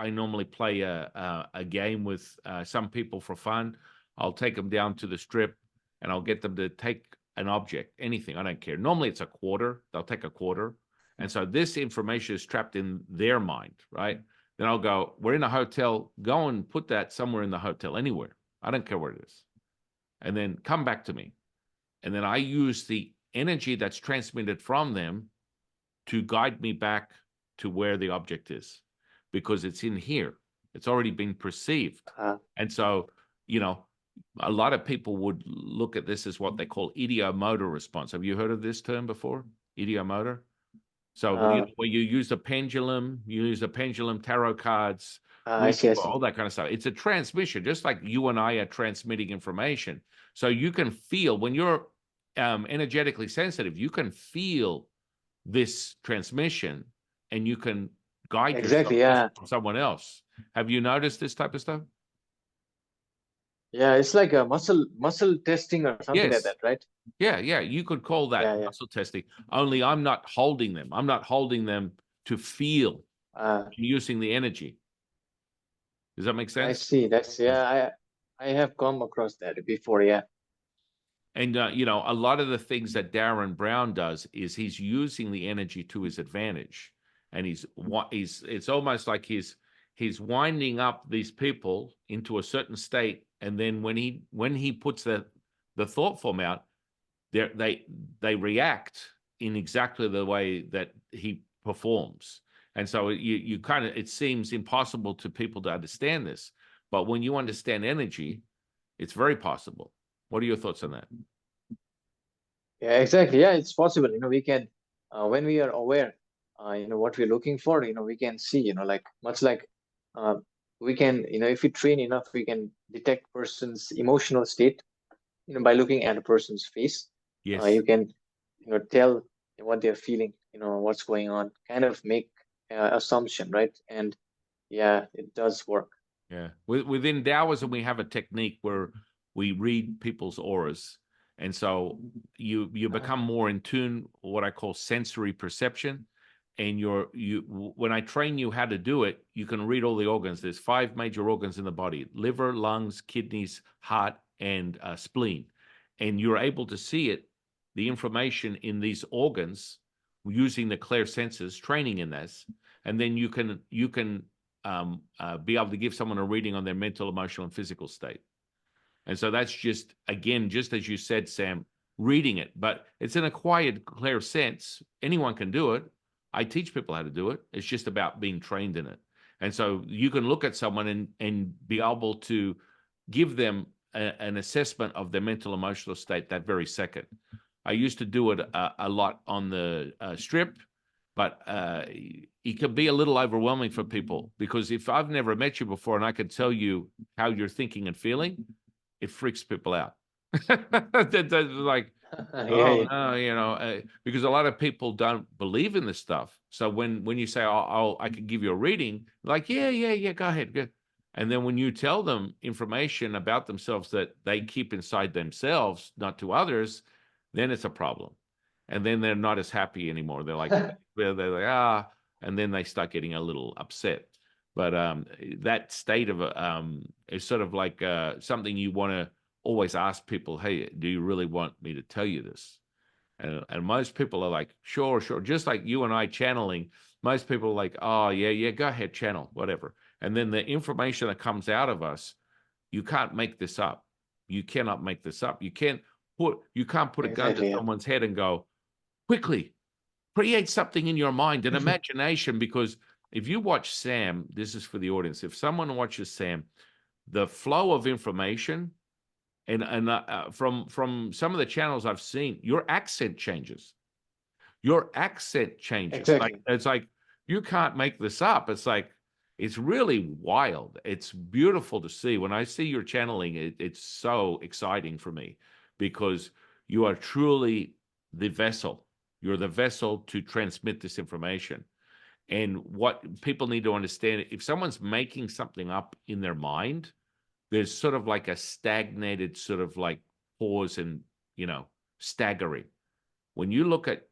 normally play a game with some people for fun. I'll take them down to the strip and I'll get them to take an object, anything. I don't care. Normally it's a quarter. They'll take a quarter. And so this information is trapped in their mind, right? then I'll go, we're in a hotel, go and put that somewhere in the hotel, anywhere. I don't care where it is. And then come back to me. And then I use the energy that's transmitted from them to guide me back to where the object is, because it's in here. It's already been perceived. And so, you know, a lot of people would look at this as what they call idiomotor response. Have you heard of this term before? Idiomotor? So, you know, where you use a pendulum, tarot cards, I see, I see. all that kind of stuff. It's a transmission, just like you and I are transmitting information. So you can feel, when you're energetically sensitive, you can feel this transmission and you can guide yourself Exactly, yeah. from someone else. Have you noticed this type of stuff? Yeah, it's like a muscle testing or something like Yes. that, right? Yeah, yeah. You could call that Yeah, yeah. muscle testing, only I'm not holding them. I'm not holding them to feel using the energy. Does that make I sense? see. That's yeah. I have come across that before. Yeah. And you know, a lot of the things that Darren Brown does is he's using the energy to his advantage, and he's it's almost like he's winding up these people into a certain state, and then when he puts the thought form out, they react in exactly the way that he performs. And so you kind of, it seems impossible to people to understand this, but when you understand energy, it's very possible. What are your thoughts on that? Yeah, exactly. Yeah, it's possible. We can, when we are aware, what we're looking for, we can see, like much like, uh, we can, if we train enough, we can detect person's emotional state, by looking at a person's face. Yes. You can, tell what they're feeling, what's going on, kind of make assumption, right? And yeah, it does work. Yeah. Within Taoism, we have a technique where we read people's auras. And so you become more in tune, what I call sensory perception. And when I train you how to do it, you can read all the organs. There's 5 major organs in the body: liver, lungs, kidneys, heart, and spleen. And you're able to see it, the information in these organs, using the clear senses, training in this. And then you can be able to give someone a reading on their mental, emotional, and physical state. And so that's just, again, just as you said, Sam, reading it, but it's an acquired clear sense. Anyone can do it. I teach people how to do it. It's just about being trained in it. And so you can look at someone and be able to give them an assessment of their mental, emotional state that very second. I used to do it a lot on the strip, but it can be a little overwhelming for people, because if I've never met you before and I can tell you how you're thinking and feeling, it freaks people out. Like, Yeah, oh yeah. no, because a lot of people don't believe in this stuff. So when you say, oh, I can give you a reading, like, yeah, go ahead, good. And then when you tell them information about themselves that they keep inside themselves, not to others, then it's a problem. And then they're not as happy anymore. They're like, and then they start getting a little upset. But that state of is sort of like something you want to always ask people, hey, do you really want me to tell you this? And most people are like, sure. Just like you and I channeling, most people are like, oh, yeah, go ahead, channel, whatever. And then the information that comes out of us, you can't make this up. You cannot make this up. You can't put a gun to Exactly. Yeah. someone's head and go, quickly, create something in your mind, an imagination. Because if you watch Sam, this is for the audience, if someone watches Sam, the flow of information, and from some of the channels I've seen, your accent changes. Like, Exactly. it's like you can't make this up. It's like, it's really wild. It's beautiful to see. When I see your channeling, it's so exciting for me, because you are truly the vessel. You're the vessel to transmit this information. And what people need to understand, if someone's making something up in their mind, there's sort of like a stagnated sort of like pause and, staggering. When you look at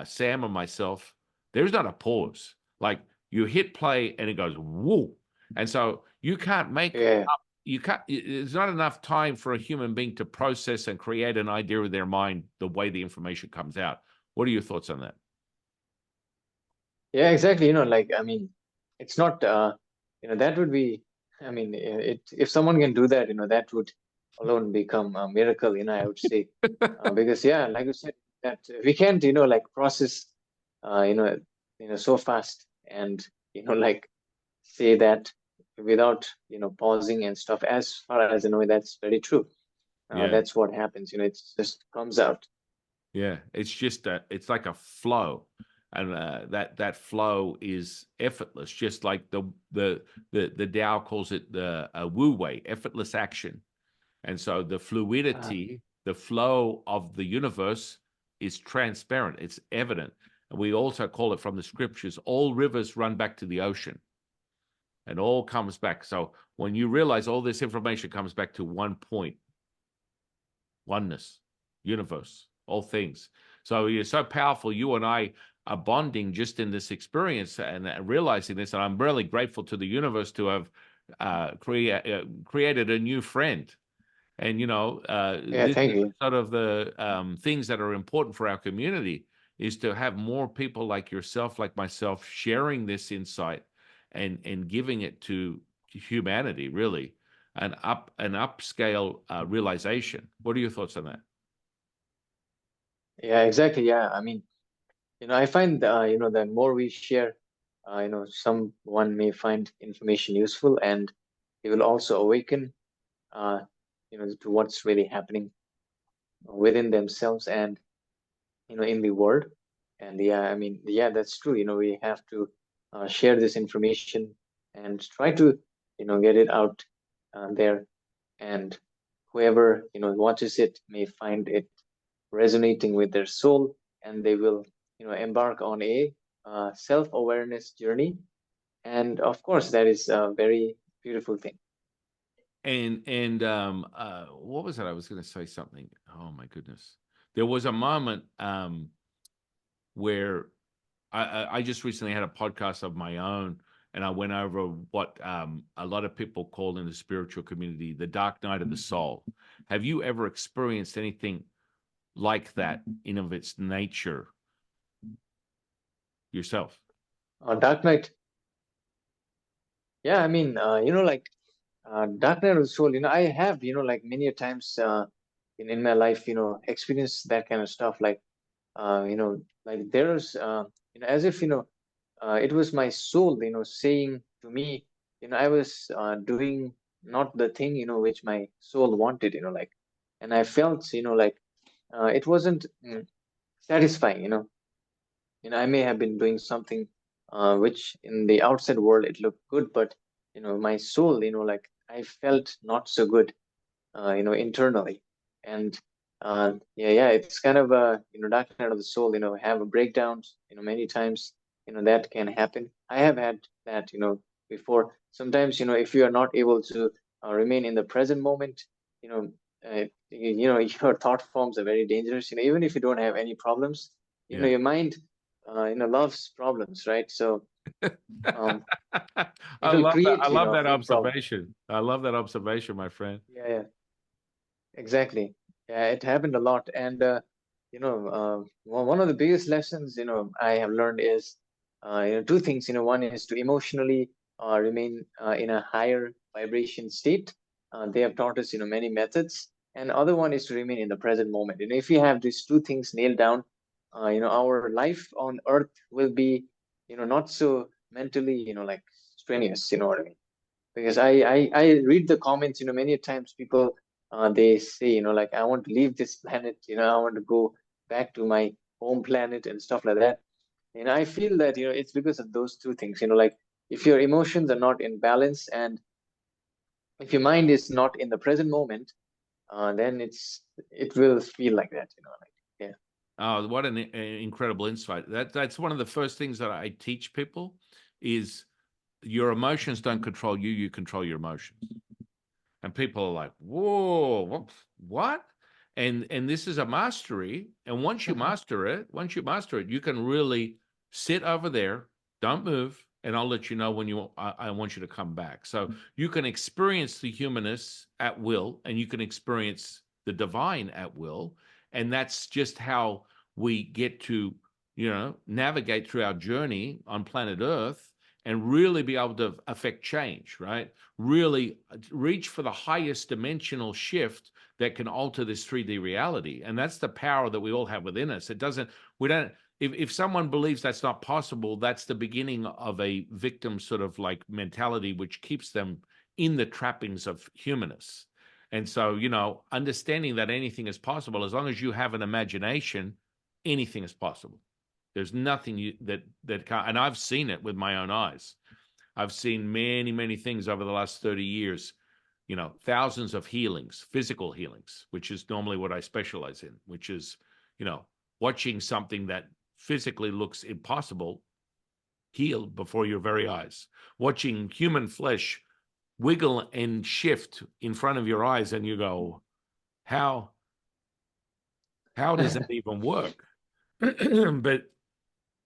Sam and myself, there's not a pause. Like, you hit play and it goes woo, and so you can't make Yeah. up. You can't. There's not enough time for a human being to process and create an idea with their mind the way the information comes out. What are your thoughts on that? Yeah, exactly. Like, I mean, it's not, that would be, I mean, if someone can do that, that would alone become a miracle, I would say. Because, yeah, like you said, that we can't, like process, uh, you know, so fast and, like say that without, pausing and stuff. As far as I know, that's very true. Yeah. That's what happens, it just comes out. Yeah, it's just it's like a flow, and that flow is effortless, just like the Tao calls it the Wu Wei, effortless action. And so the Uh, fluidity, the flow of the universe is transparent, it's evident. And we also call it from the scriptures, all rivers run back to the ocean and all comes back. So when you realize all this information comes back to one point, oneness, universe, all things. So you're so powerful. You and I are bonding just in this experience and realizing this. And I'm really grateful to the universe to have created a new friend. And, yeah, this thank is you. sort of the things that are important for our community is to have more people like yourself, like myself, sharing this insight and giving it to humanity, really, an upscale realization. What are your thoughts on that? Yeah, exactly. Yeah, I mean, I find, the more we share, someone may find information useful, and they will also awaken, uh, to what's really happening within themselves and, in the world. And yeah, I mean, yeah, that's true. We have to share this information and try to, get it out there, and whoever, watches it may find it resonating with their soul, and they will, embark on a self-awareness journey. And of course, that is a very beautiful thing. And what was it? I was going to say something. Oh my goodness. There was a moment where I just recently had a podcast of my own, and I went over what a lot of people call in the spiritual community the dark night of the soul. Have you ever experienced anything like that in of its nature yourself? Dark Knight, yeah, I mean, like Dark Knight of the Soul, I have, like many a times in my life, experienced that kind of stuff. Like, like there's, as if, it was my soul, saying to me, I was doing not the thing, which my soul wanted, like, and I felt, like it wasn't satisfying, I may have been doing something which in the outside world it looked good, but my soul, like I felt not so good, internally. And yeah, it's kind of a, dark night of the soul, have a breakdowns, many times, that can happen. I have had that, before. Sometimes, if you are not able to remain in the present moment, you know, your thought forms are very dangerous. Even if you don't have any problems, Yeah. your mind, loves problems, right? So um, it I will love that. I create, love a that fake problem. observation. I love that observation, my friend. Yeah, yeah. Exactly. Yeah, it happened a lot. And, one of the biggest lessons, I have learned is, two things. One is to emotionally remain in a higher vibration state. They have taught us, many methods. And other one is to remain in the present moment. If you have these two things nailed down, our life on Earth will be, not so mentally, like strenuous, you know what I mean? Because I read the comments, many times people they say, like I want to leave this planet, I want to go back to my home planet and stuff like that. And I feel that, it's because of those two things, like if your emotions are not in balance, and if your mind is not in the present moment, then it will feel like that, like yeah. Oh, what an incredible insight. That's one of the first things that I teach people is your emotions don't control you, you control your emotions. And people are like, whoa, what? And this is a mastery. And once you master it, you can really sit over there, don't move, and I'll let you know when I want you to come back. So you can experience the humanness at will, and you can experience the divine at will. And that's just how we get to, navigate through our journey on planet Earth and really be able to affect change, right? Really reach for the highest dimensional shift that can alter this 3D reality. And that's the power that we all have within us. It doesn't, we don't, if someone believes that's not possible, that's the beginning of a victim sort of like mentality, which keeps them in the trappings of humanness. And so, you know, understanding that anything is possible, as long as you have an imagination, anything is possible. There's nothing that can't, and I've seen it with my own eyes. I've seen many, many things over the last 30 years, you know, thousands of healings, physical healings, which is normally what I specialize in, which is, you know, watching something that physically looks impossible healed before your very eyes, watching human flesh wiggle and shift in front of your eyes, and you go, how does that even work? But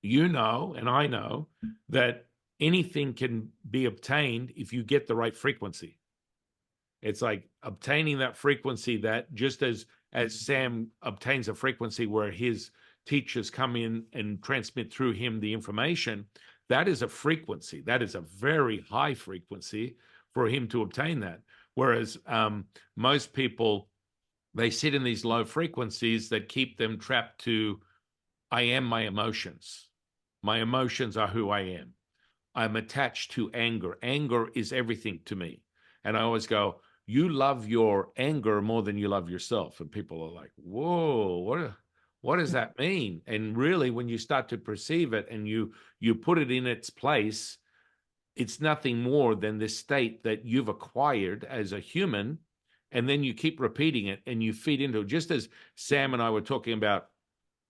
you know, and I know that anything can be obtained if you get the right frequency. It's like obtaining that frequency, that just as Sam obtains a frequency where his teachers come in and transmit through him the information, that is a frequency. That is a very high frequency for him to obtain that. Whereas most people, they sit in these low frequencies that keep them trapped to, I am my emotions. My emotions are who I am. I'm attached to anger. Anger is everything to me. And I always go, you love your anger more than you love yourself. And people are like, whoa, what does that mean? And really, when you start to perceive it and you put it in its place, it's nothing more than this state that you've acquired as a human. And then you keep repeating it and you feed into it. Just as Sam and I were talking about,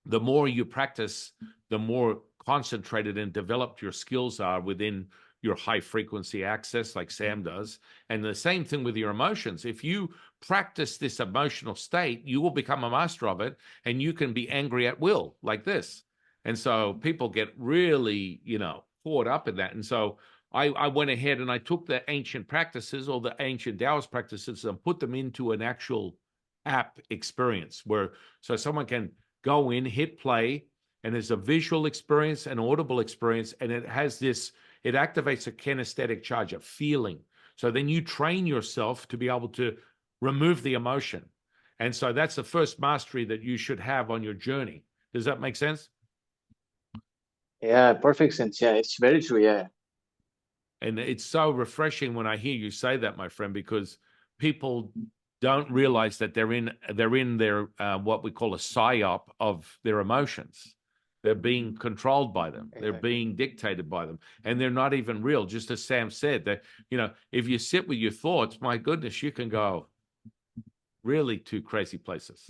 the more you practice, the more concentrated and developed your skills are within your high frequency access, like Sam does. And the same thing with your emotions. If you practice this emotional state, you will become a master of it, and you can be angry at will, like this. And so people get really, you know, caught up in that. And so I went ahead and I took the ancient practices, or the ancient Taoist practices, and put them into an actual app experience where, so someone can go in, hit play, and there's a visual experience, an audible experience, and it has this, it activates a kinesthetic charge, a feeling. So then you train yourself to be able to remove the emotion. And so that's the first mastery that you should have on your journey. Does that make sense? Yeah, perfect sense. Yeah, it's very true. Yeah. And it's so refreshing when I hear you say that, my friend, because people don't realize that they're in their what we call a psyop of their emotions. They're being controlled by them. They're Exactly. being dictated by them, and they're not even real. Just as Sam said, that, you know, if you sit with your thoughts, my goodness, you can go really to crazy places.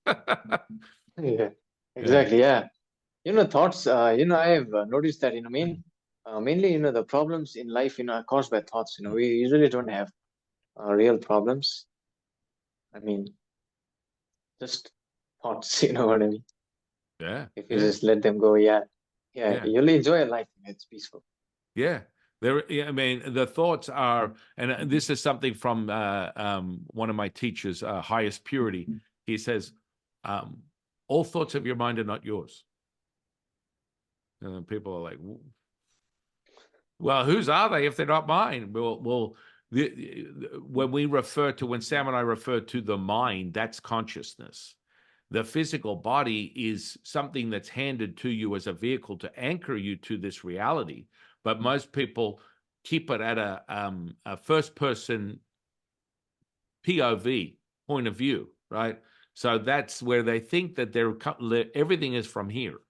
Yeah, Yeah, exactly. Yeah. Thoughts, I have noticed that, mainly, the problems in life, are caused by thoughts. We usually don't have real problems. I mean, just thoughts, you know what I mean? yeah, If you yeah, just let them go, yeah. Yeah, yeah. you'll enjoy life. It's peaceful. Yeah, there. Yeah, I mean, the thoughts are, and this is something from one of my teachers, Highest Purity. He says, um, "All thoughts of your mind are not yours." And then people are like, "Well, whose are they if they're not mine?" When Sam and I refer to the mind, that's consciousness. The physical body is something that's handed to you as a vehicle to anchor you to this reality. But most people keep it at a first person POV, point of view, right? So that's where they think that everything is from here.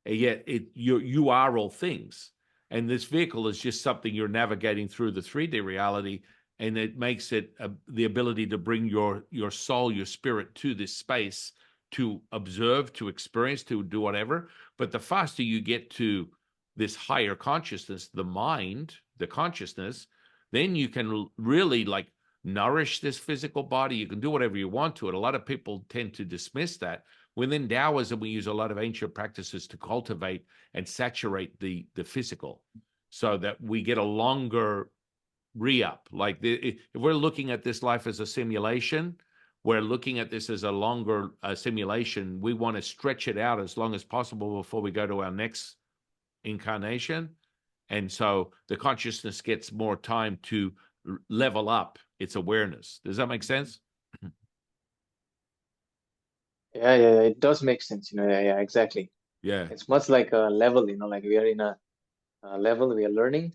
And yet you are all things. And this vehicle is just something you're navigating through the 3D reality, and it makes it the ability to bring your soul, your spirit to this space to observe, to experience, to do whatever. But the faster you get to this higher consciousness, the mind, the consciousness, then you can really like nourish this physical body. You can do whatever you want to it. A lot of people tend to dismiss that. Within Taoism, we use a lot of ancient practices to cultivate and saturate the physical, so that we get a longer re-up. Like if we're looking at this life as a simulation, we're looking at this as a longer simulation. We want to stretch it out as long as possible before we go to our next incarnation. And so the consciousness gets more time to level up its awareness. Does that make sense? Yeah, yeah, it does make sense. Yeah, yeah, exactly. Yeah. It's much like a level. Like we are in a level, we are learning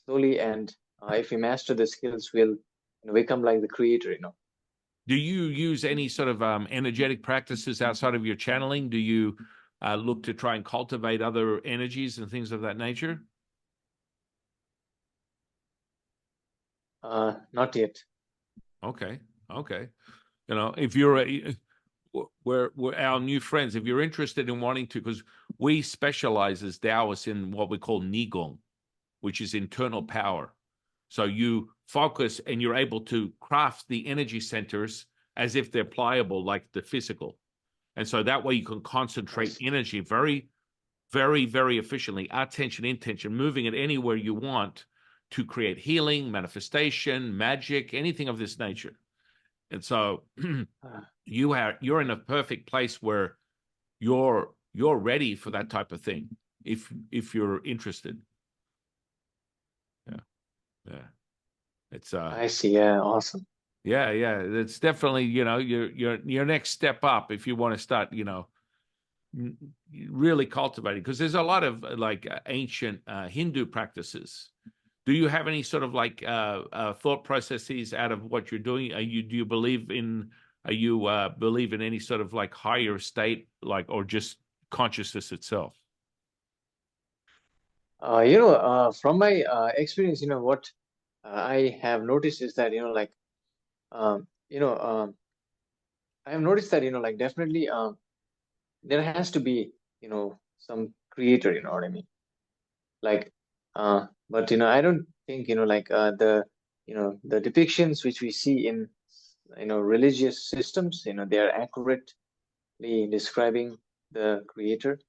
slowly, and if we master the skills, we'll become like the creator. Do you use any sort of energetic practices outside of your channeling? Do you look to try and cultivate other energies and things of that nature? Not yet. Okay. Okay. If you're we're our new friends, if you're interested in wanting to, because we specialize as Taoists in what we call Nigong, which is internal power. So you focus and you're able to craft the energy centers as if they're pliable, like the physical. And so that way you can I concentrate see. energy very, very, very efficiently, attention, intention, moving it anywhere you want to create healing, manifestation, magic, anything of this nature. And so Uh, you're in a perfect place where you're ready for that type of thing if you're interested. Yeah. Yeah. It's I see. Yeah, awesome. yeah, yeah. It's definitely, your next step up if you want to start, really cultivating, because there's a lot of like ancient Hindu practices. Do you have any sort of like thought processes out of what you're doing? Do you believe in? Are you believe in any sort of like higher state, like, or just consciousness itself? From my experience, what I have noticed is that, um, you know, um, I have noticed that, like definitely, there has to be, some creator, you know what I mean? Like, but, I don't think, the depictions which we see in, religious systems, they are accurately describing the creator.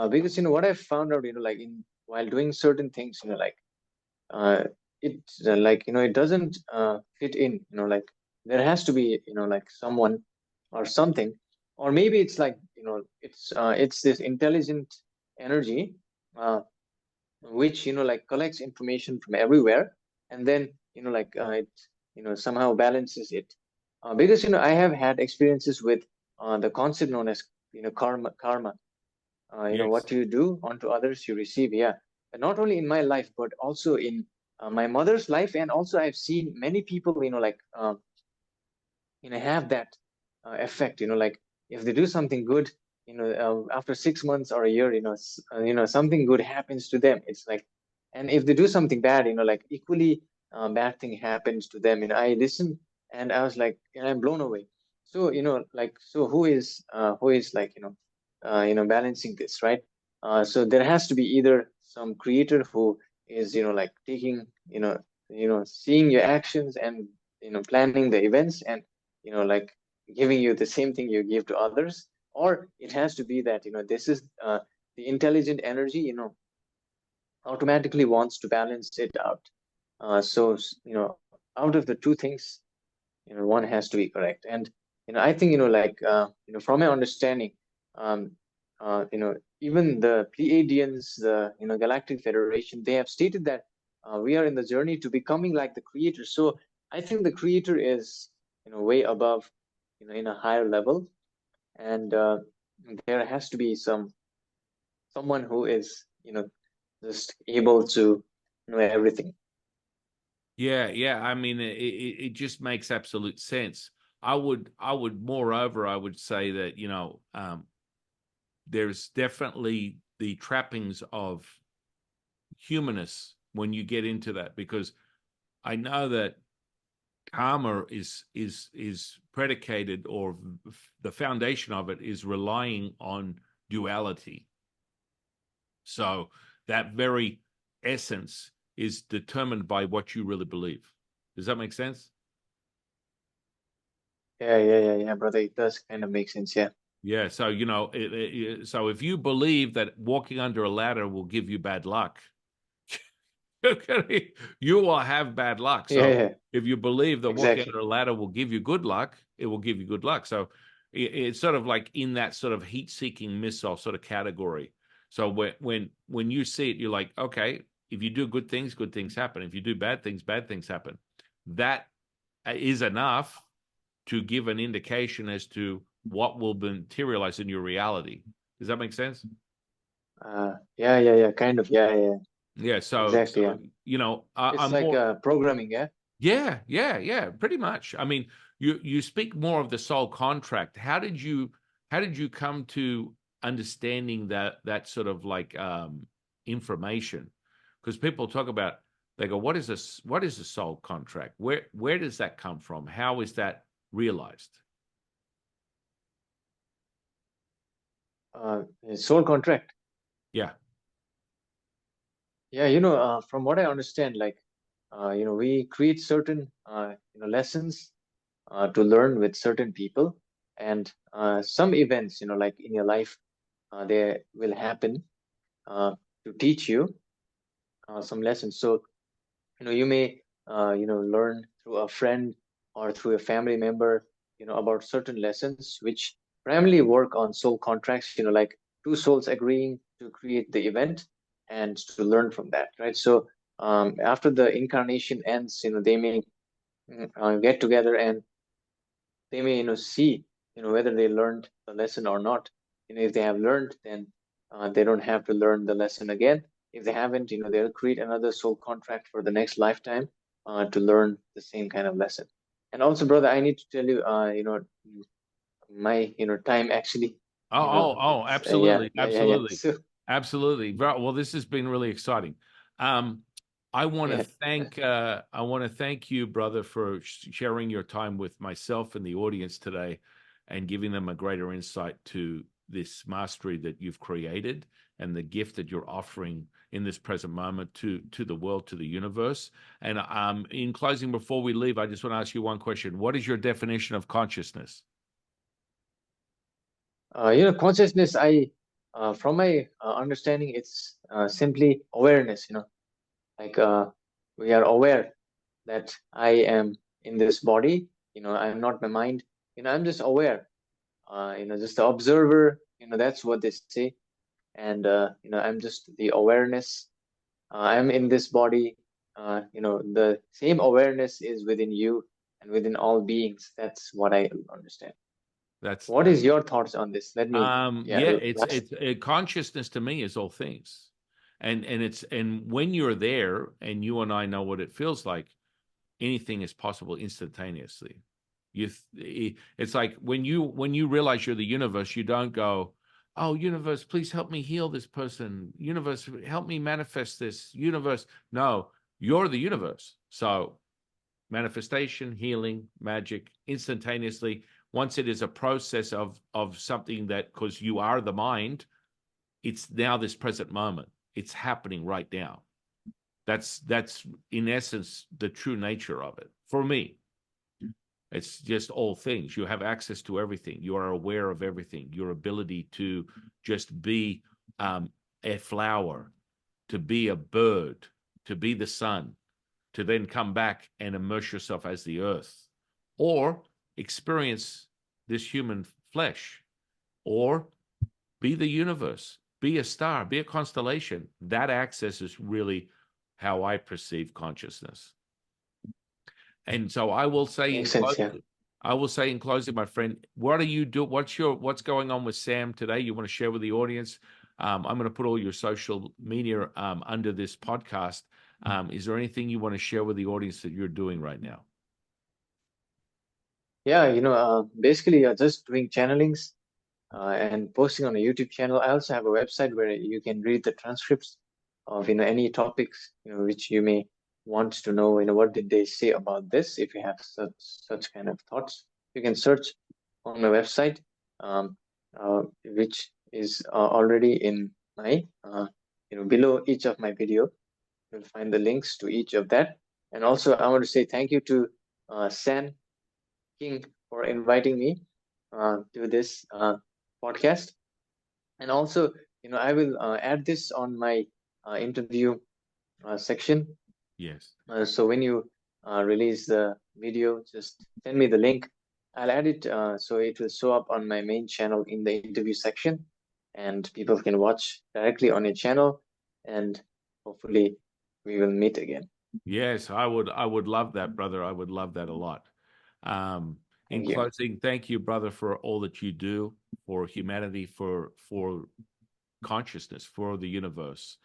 Because, what I've found out, like while doing certain things, uh, it it doesn't fit in, like there has to be, like someone or something, or maybe it's like, it's this intelligent energy, uh, which, like collects information from everywhere, and then, it, somehow balances it. Because, I have had experiences with the concept known as, karma. Yes. What you do onto others, you receive. Yeah, and not only in my life, but also in my mother's life, and also I've seen many people, have that effect. Like if they do something good, after 6 months or a year, something good happens to them. It's like, and if they do something bad, like equally bad thing happens to them. And I listened, and I was like, I'm blown away. So, so who is like, balancing this, right? So there has to be either some creator who is, like taking, seeing your actions and, planning the events, and, like giving you the same thing you give to others. Or it has to be that, this is the intelligent energy, automatically wants to balance it out. So, out of the two things, one has to be correct. And, I think, like, from my understanding, um, even the Pleiadians, the, Galactic Federation, they have stated that we are in the journey to becoming like the creator. So I think the creator is, way above, in a higher level. And there has to be someone who is, just able to know everything. Yeah, yeah. I mean, it just makes absolute sense. I would, moreover, I would say that, there's definitely the trappings of humanness when you get into that, because I know that karma is predicated, or the foundation of it is relying on duality. So that very essence is determined by what you really believe. Does that make sense? Yeah, yeah, yeah, yeah, brother. It does kind of make sense. Yeah. Yeah. So, so if you believe that walking under a ladder will give you bad luck, you will have bad luck. Yeah, So yeah, if you believe that walking under exactly. a ladder will give you good luck, it will give you good luck. So it's sort of like in that sort of heat-seeking missile sort of category. So when you see it, you're like, okay. if you do good things happen. If you do bad things happen. That is enough to give an indication as to what will materialize in your reality. Does that make sense? Yeah, kind of, yeah. Yeah. So Exactly, yeah. you know, It's I'm like more. programming, yeah. Yeah, pretty much. I mean, you speak more of the soul contract. How did you come to understanding that sort of like information? Because people talk about, they go, what is a soul contract? Where does that come from? How is that realized? Soul contract. Yeah. Yeah, from what I understand, like, we create certain, lessons to learn with certain people, and some events, like in your life, they will happen to teach you some lessons. So, you may, learn through a friend or through a family member, about certain lessons which primarily work on soul contracts, like two souls agreeing to create the event and to learn from that, right? So, after the incarnation ends, they may get together, and they may, see, whether they learned the lesson or not. If they have learned, then they don't have to learn the lesson again. If they haven't, they'll create another soul contract for the next lifetime to learn the same kind of lesson. And also, brother, I need to tell you, my, time actually, yeah, Absolutely, yeah. absolutely, So, absolutely. Well, this has been really exciting. Um, I want to yeah, thank you, brother, for sharing your time with myself and the audience today, and giving them a greater insight to this mastery that you've created and the gift that you're offering in this present moment to the world, to the universe. And in closing, before we leave, I just want to ask you one question: what is your definition of consciousness? consciousness, from my understanding, it's simply awareness, like we are aware that I am in this body. I'm not my mind. I'm just aware. Just the observer. That's what they say. And I'm just the awareness. I'm in this body. The same awareness is within you and within all beings. That's what I understand. That's What is your thoughts on this? Let me, yeah, yeah, it's last. it's consciousness to me is all things. And when you're there and you and I know what it feels like, anything is possible instantaneously. It's like when you realize you're the universe, you don't go, "Oh, universe, please help me heal this person. Universe, help me manifest this." Universe, no, you're the universe. So manifestation, healing, magic, instantaneously. Once it is a process of something that, because you are the mind, it's now this present moment. It's happening right now. That's in essence the true nature of it. For me, it's just all things. You have access to everything. You are aware of everything. Your ability to just be a flower, to be a bird, to be the sun, to then come back and immerse yourself as the earth, or experience this human flesh, or be the universe, be a star, be a constellation. That access is really how I perceive consciousness. And so Makes sense, yeah. I will say in closing, my friend, what do you do? What's going on with Sam today? You want to share with the audience? I'm going to put all your social media under this podcast. Is there anything you want to share with the audience that you're doing right now? Yeah, basically, just doing channelings and posting on a YouTube channel. I also have a website where you can read the transcripts of any topics which you may want to know. What did they say about this? If you have such kind of thoughts, you can search on my website, which is already in my below each of my video. You'll find the links to each of that. And also, I want to say thank you to San King for inviting me to this podcast. And also, I will add this on my interview section. Yes. So when you release the video, just send me the link. I'll add it so it will show up on my main channel in the interview section, and people can watch directly on your channel, and hopefully we will meet again. Yes, I would love that, brother. I would love that a lot. In Thank you. closing, thank you, brother, for all that you do for humanity, for consciousness, for the universe.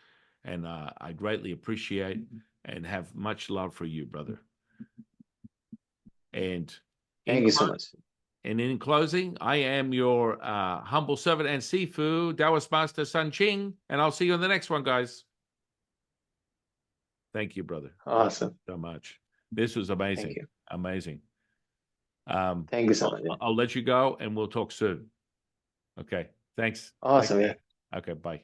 And I greatly appreciate and have much love for you, brother. And Thank you so much. in closing, I am your humble servant and Sifu, Taoist Master Sun Ching, and I'll see you in the next one, guys. Thank you, brother. Awesome. So much. This was amazing. Thank you. Amazing. Thank you so much. I'll let you go and we'll talk soon. Okay. Thanks. Awesome. Take Yeah. care. Okay. Bye.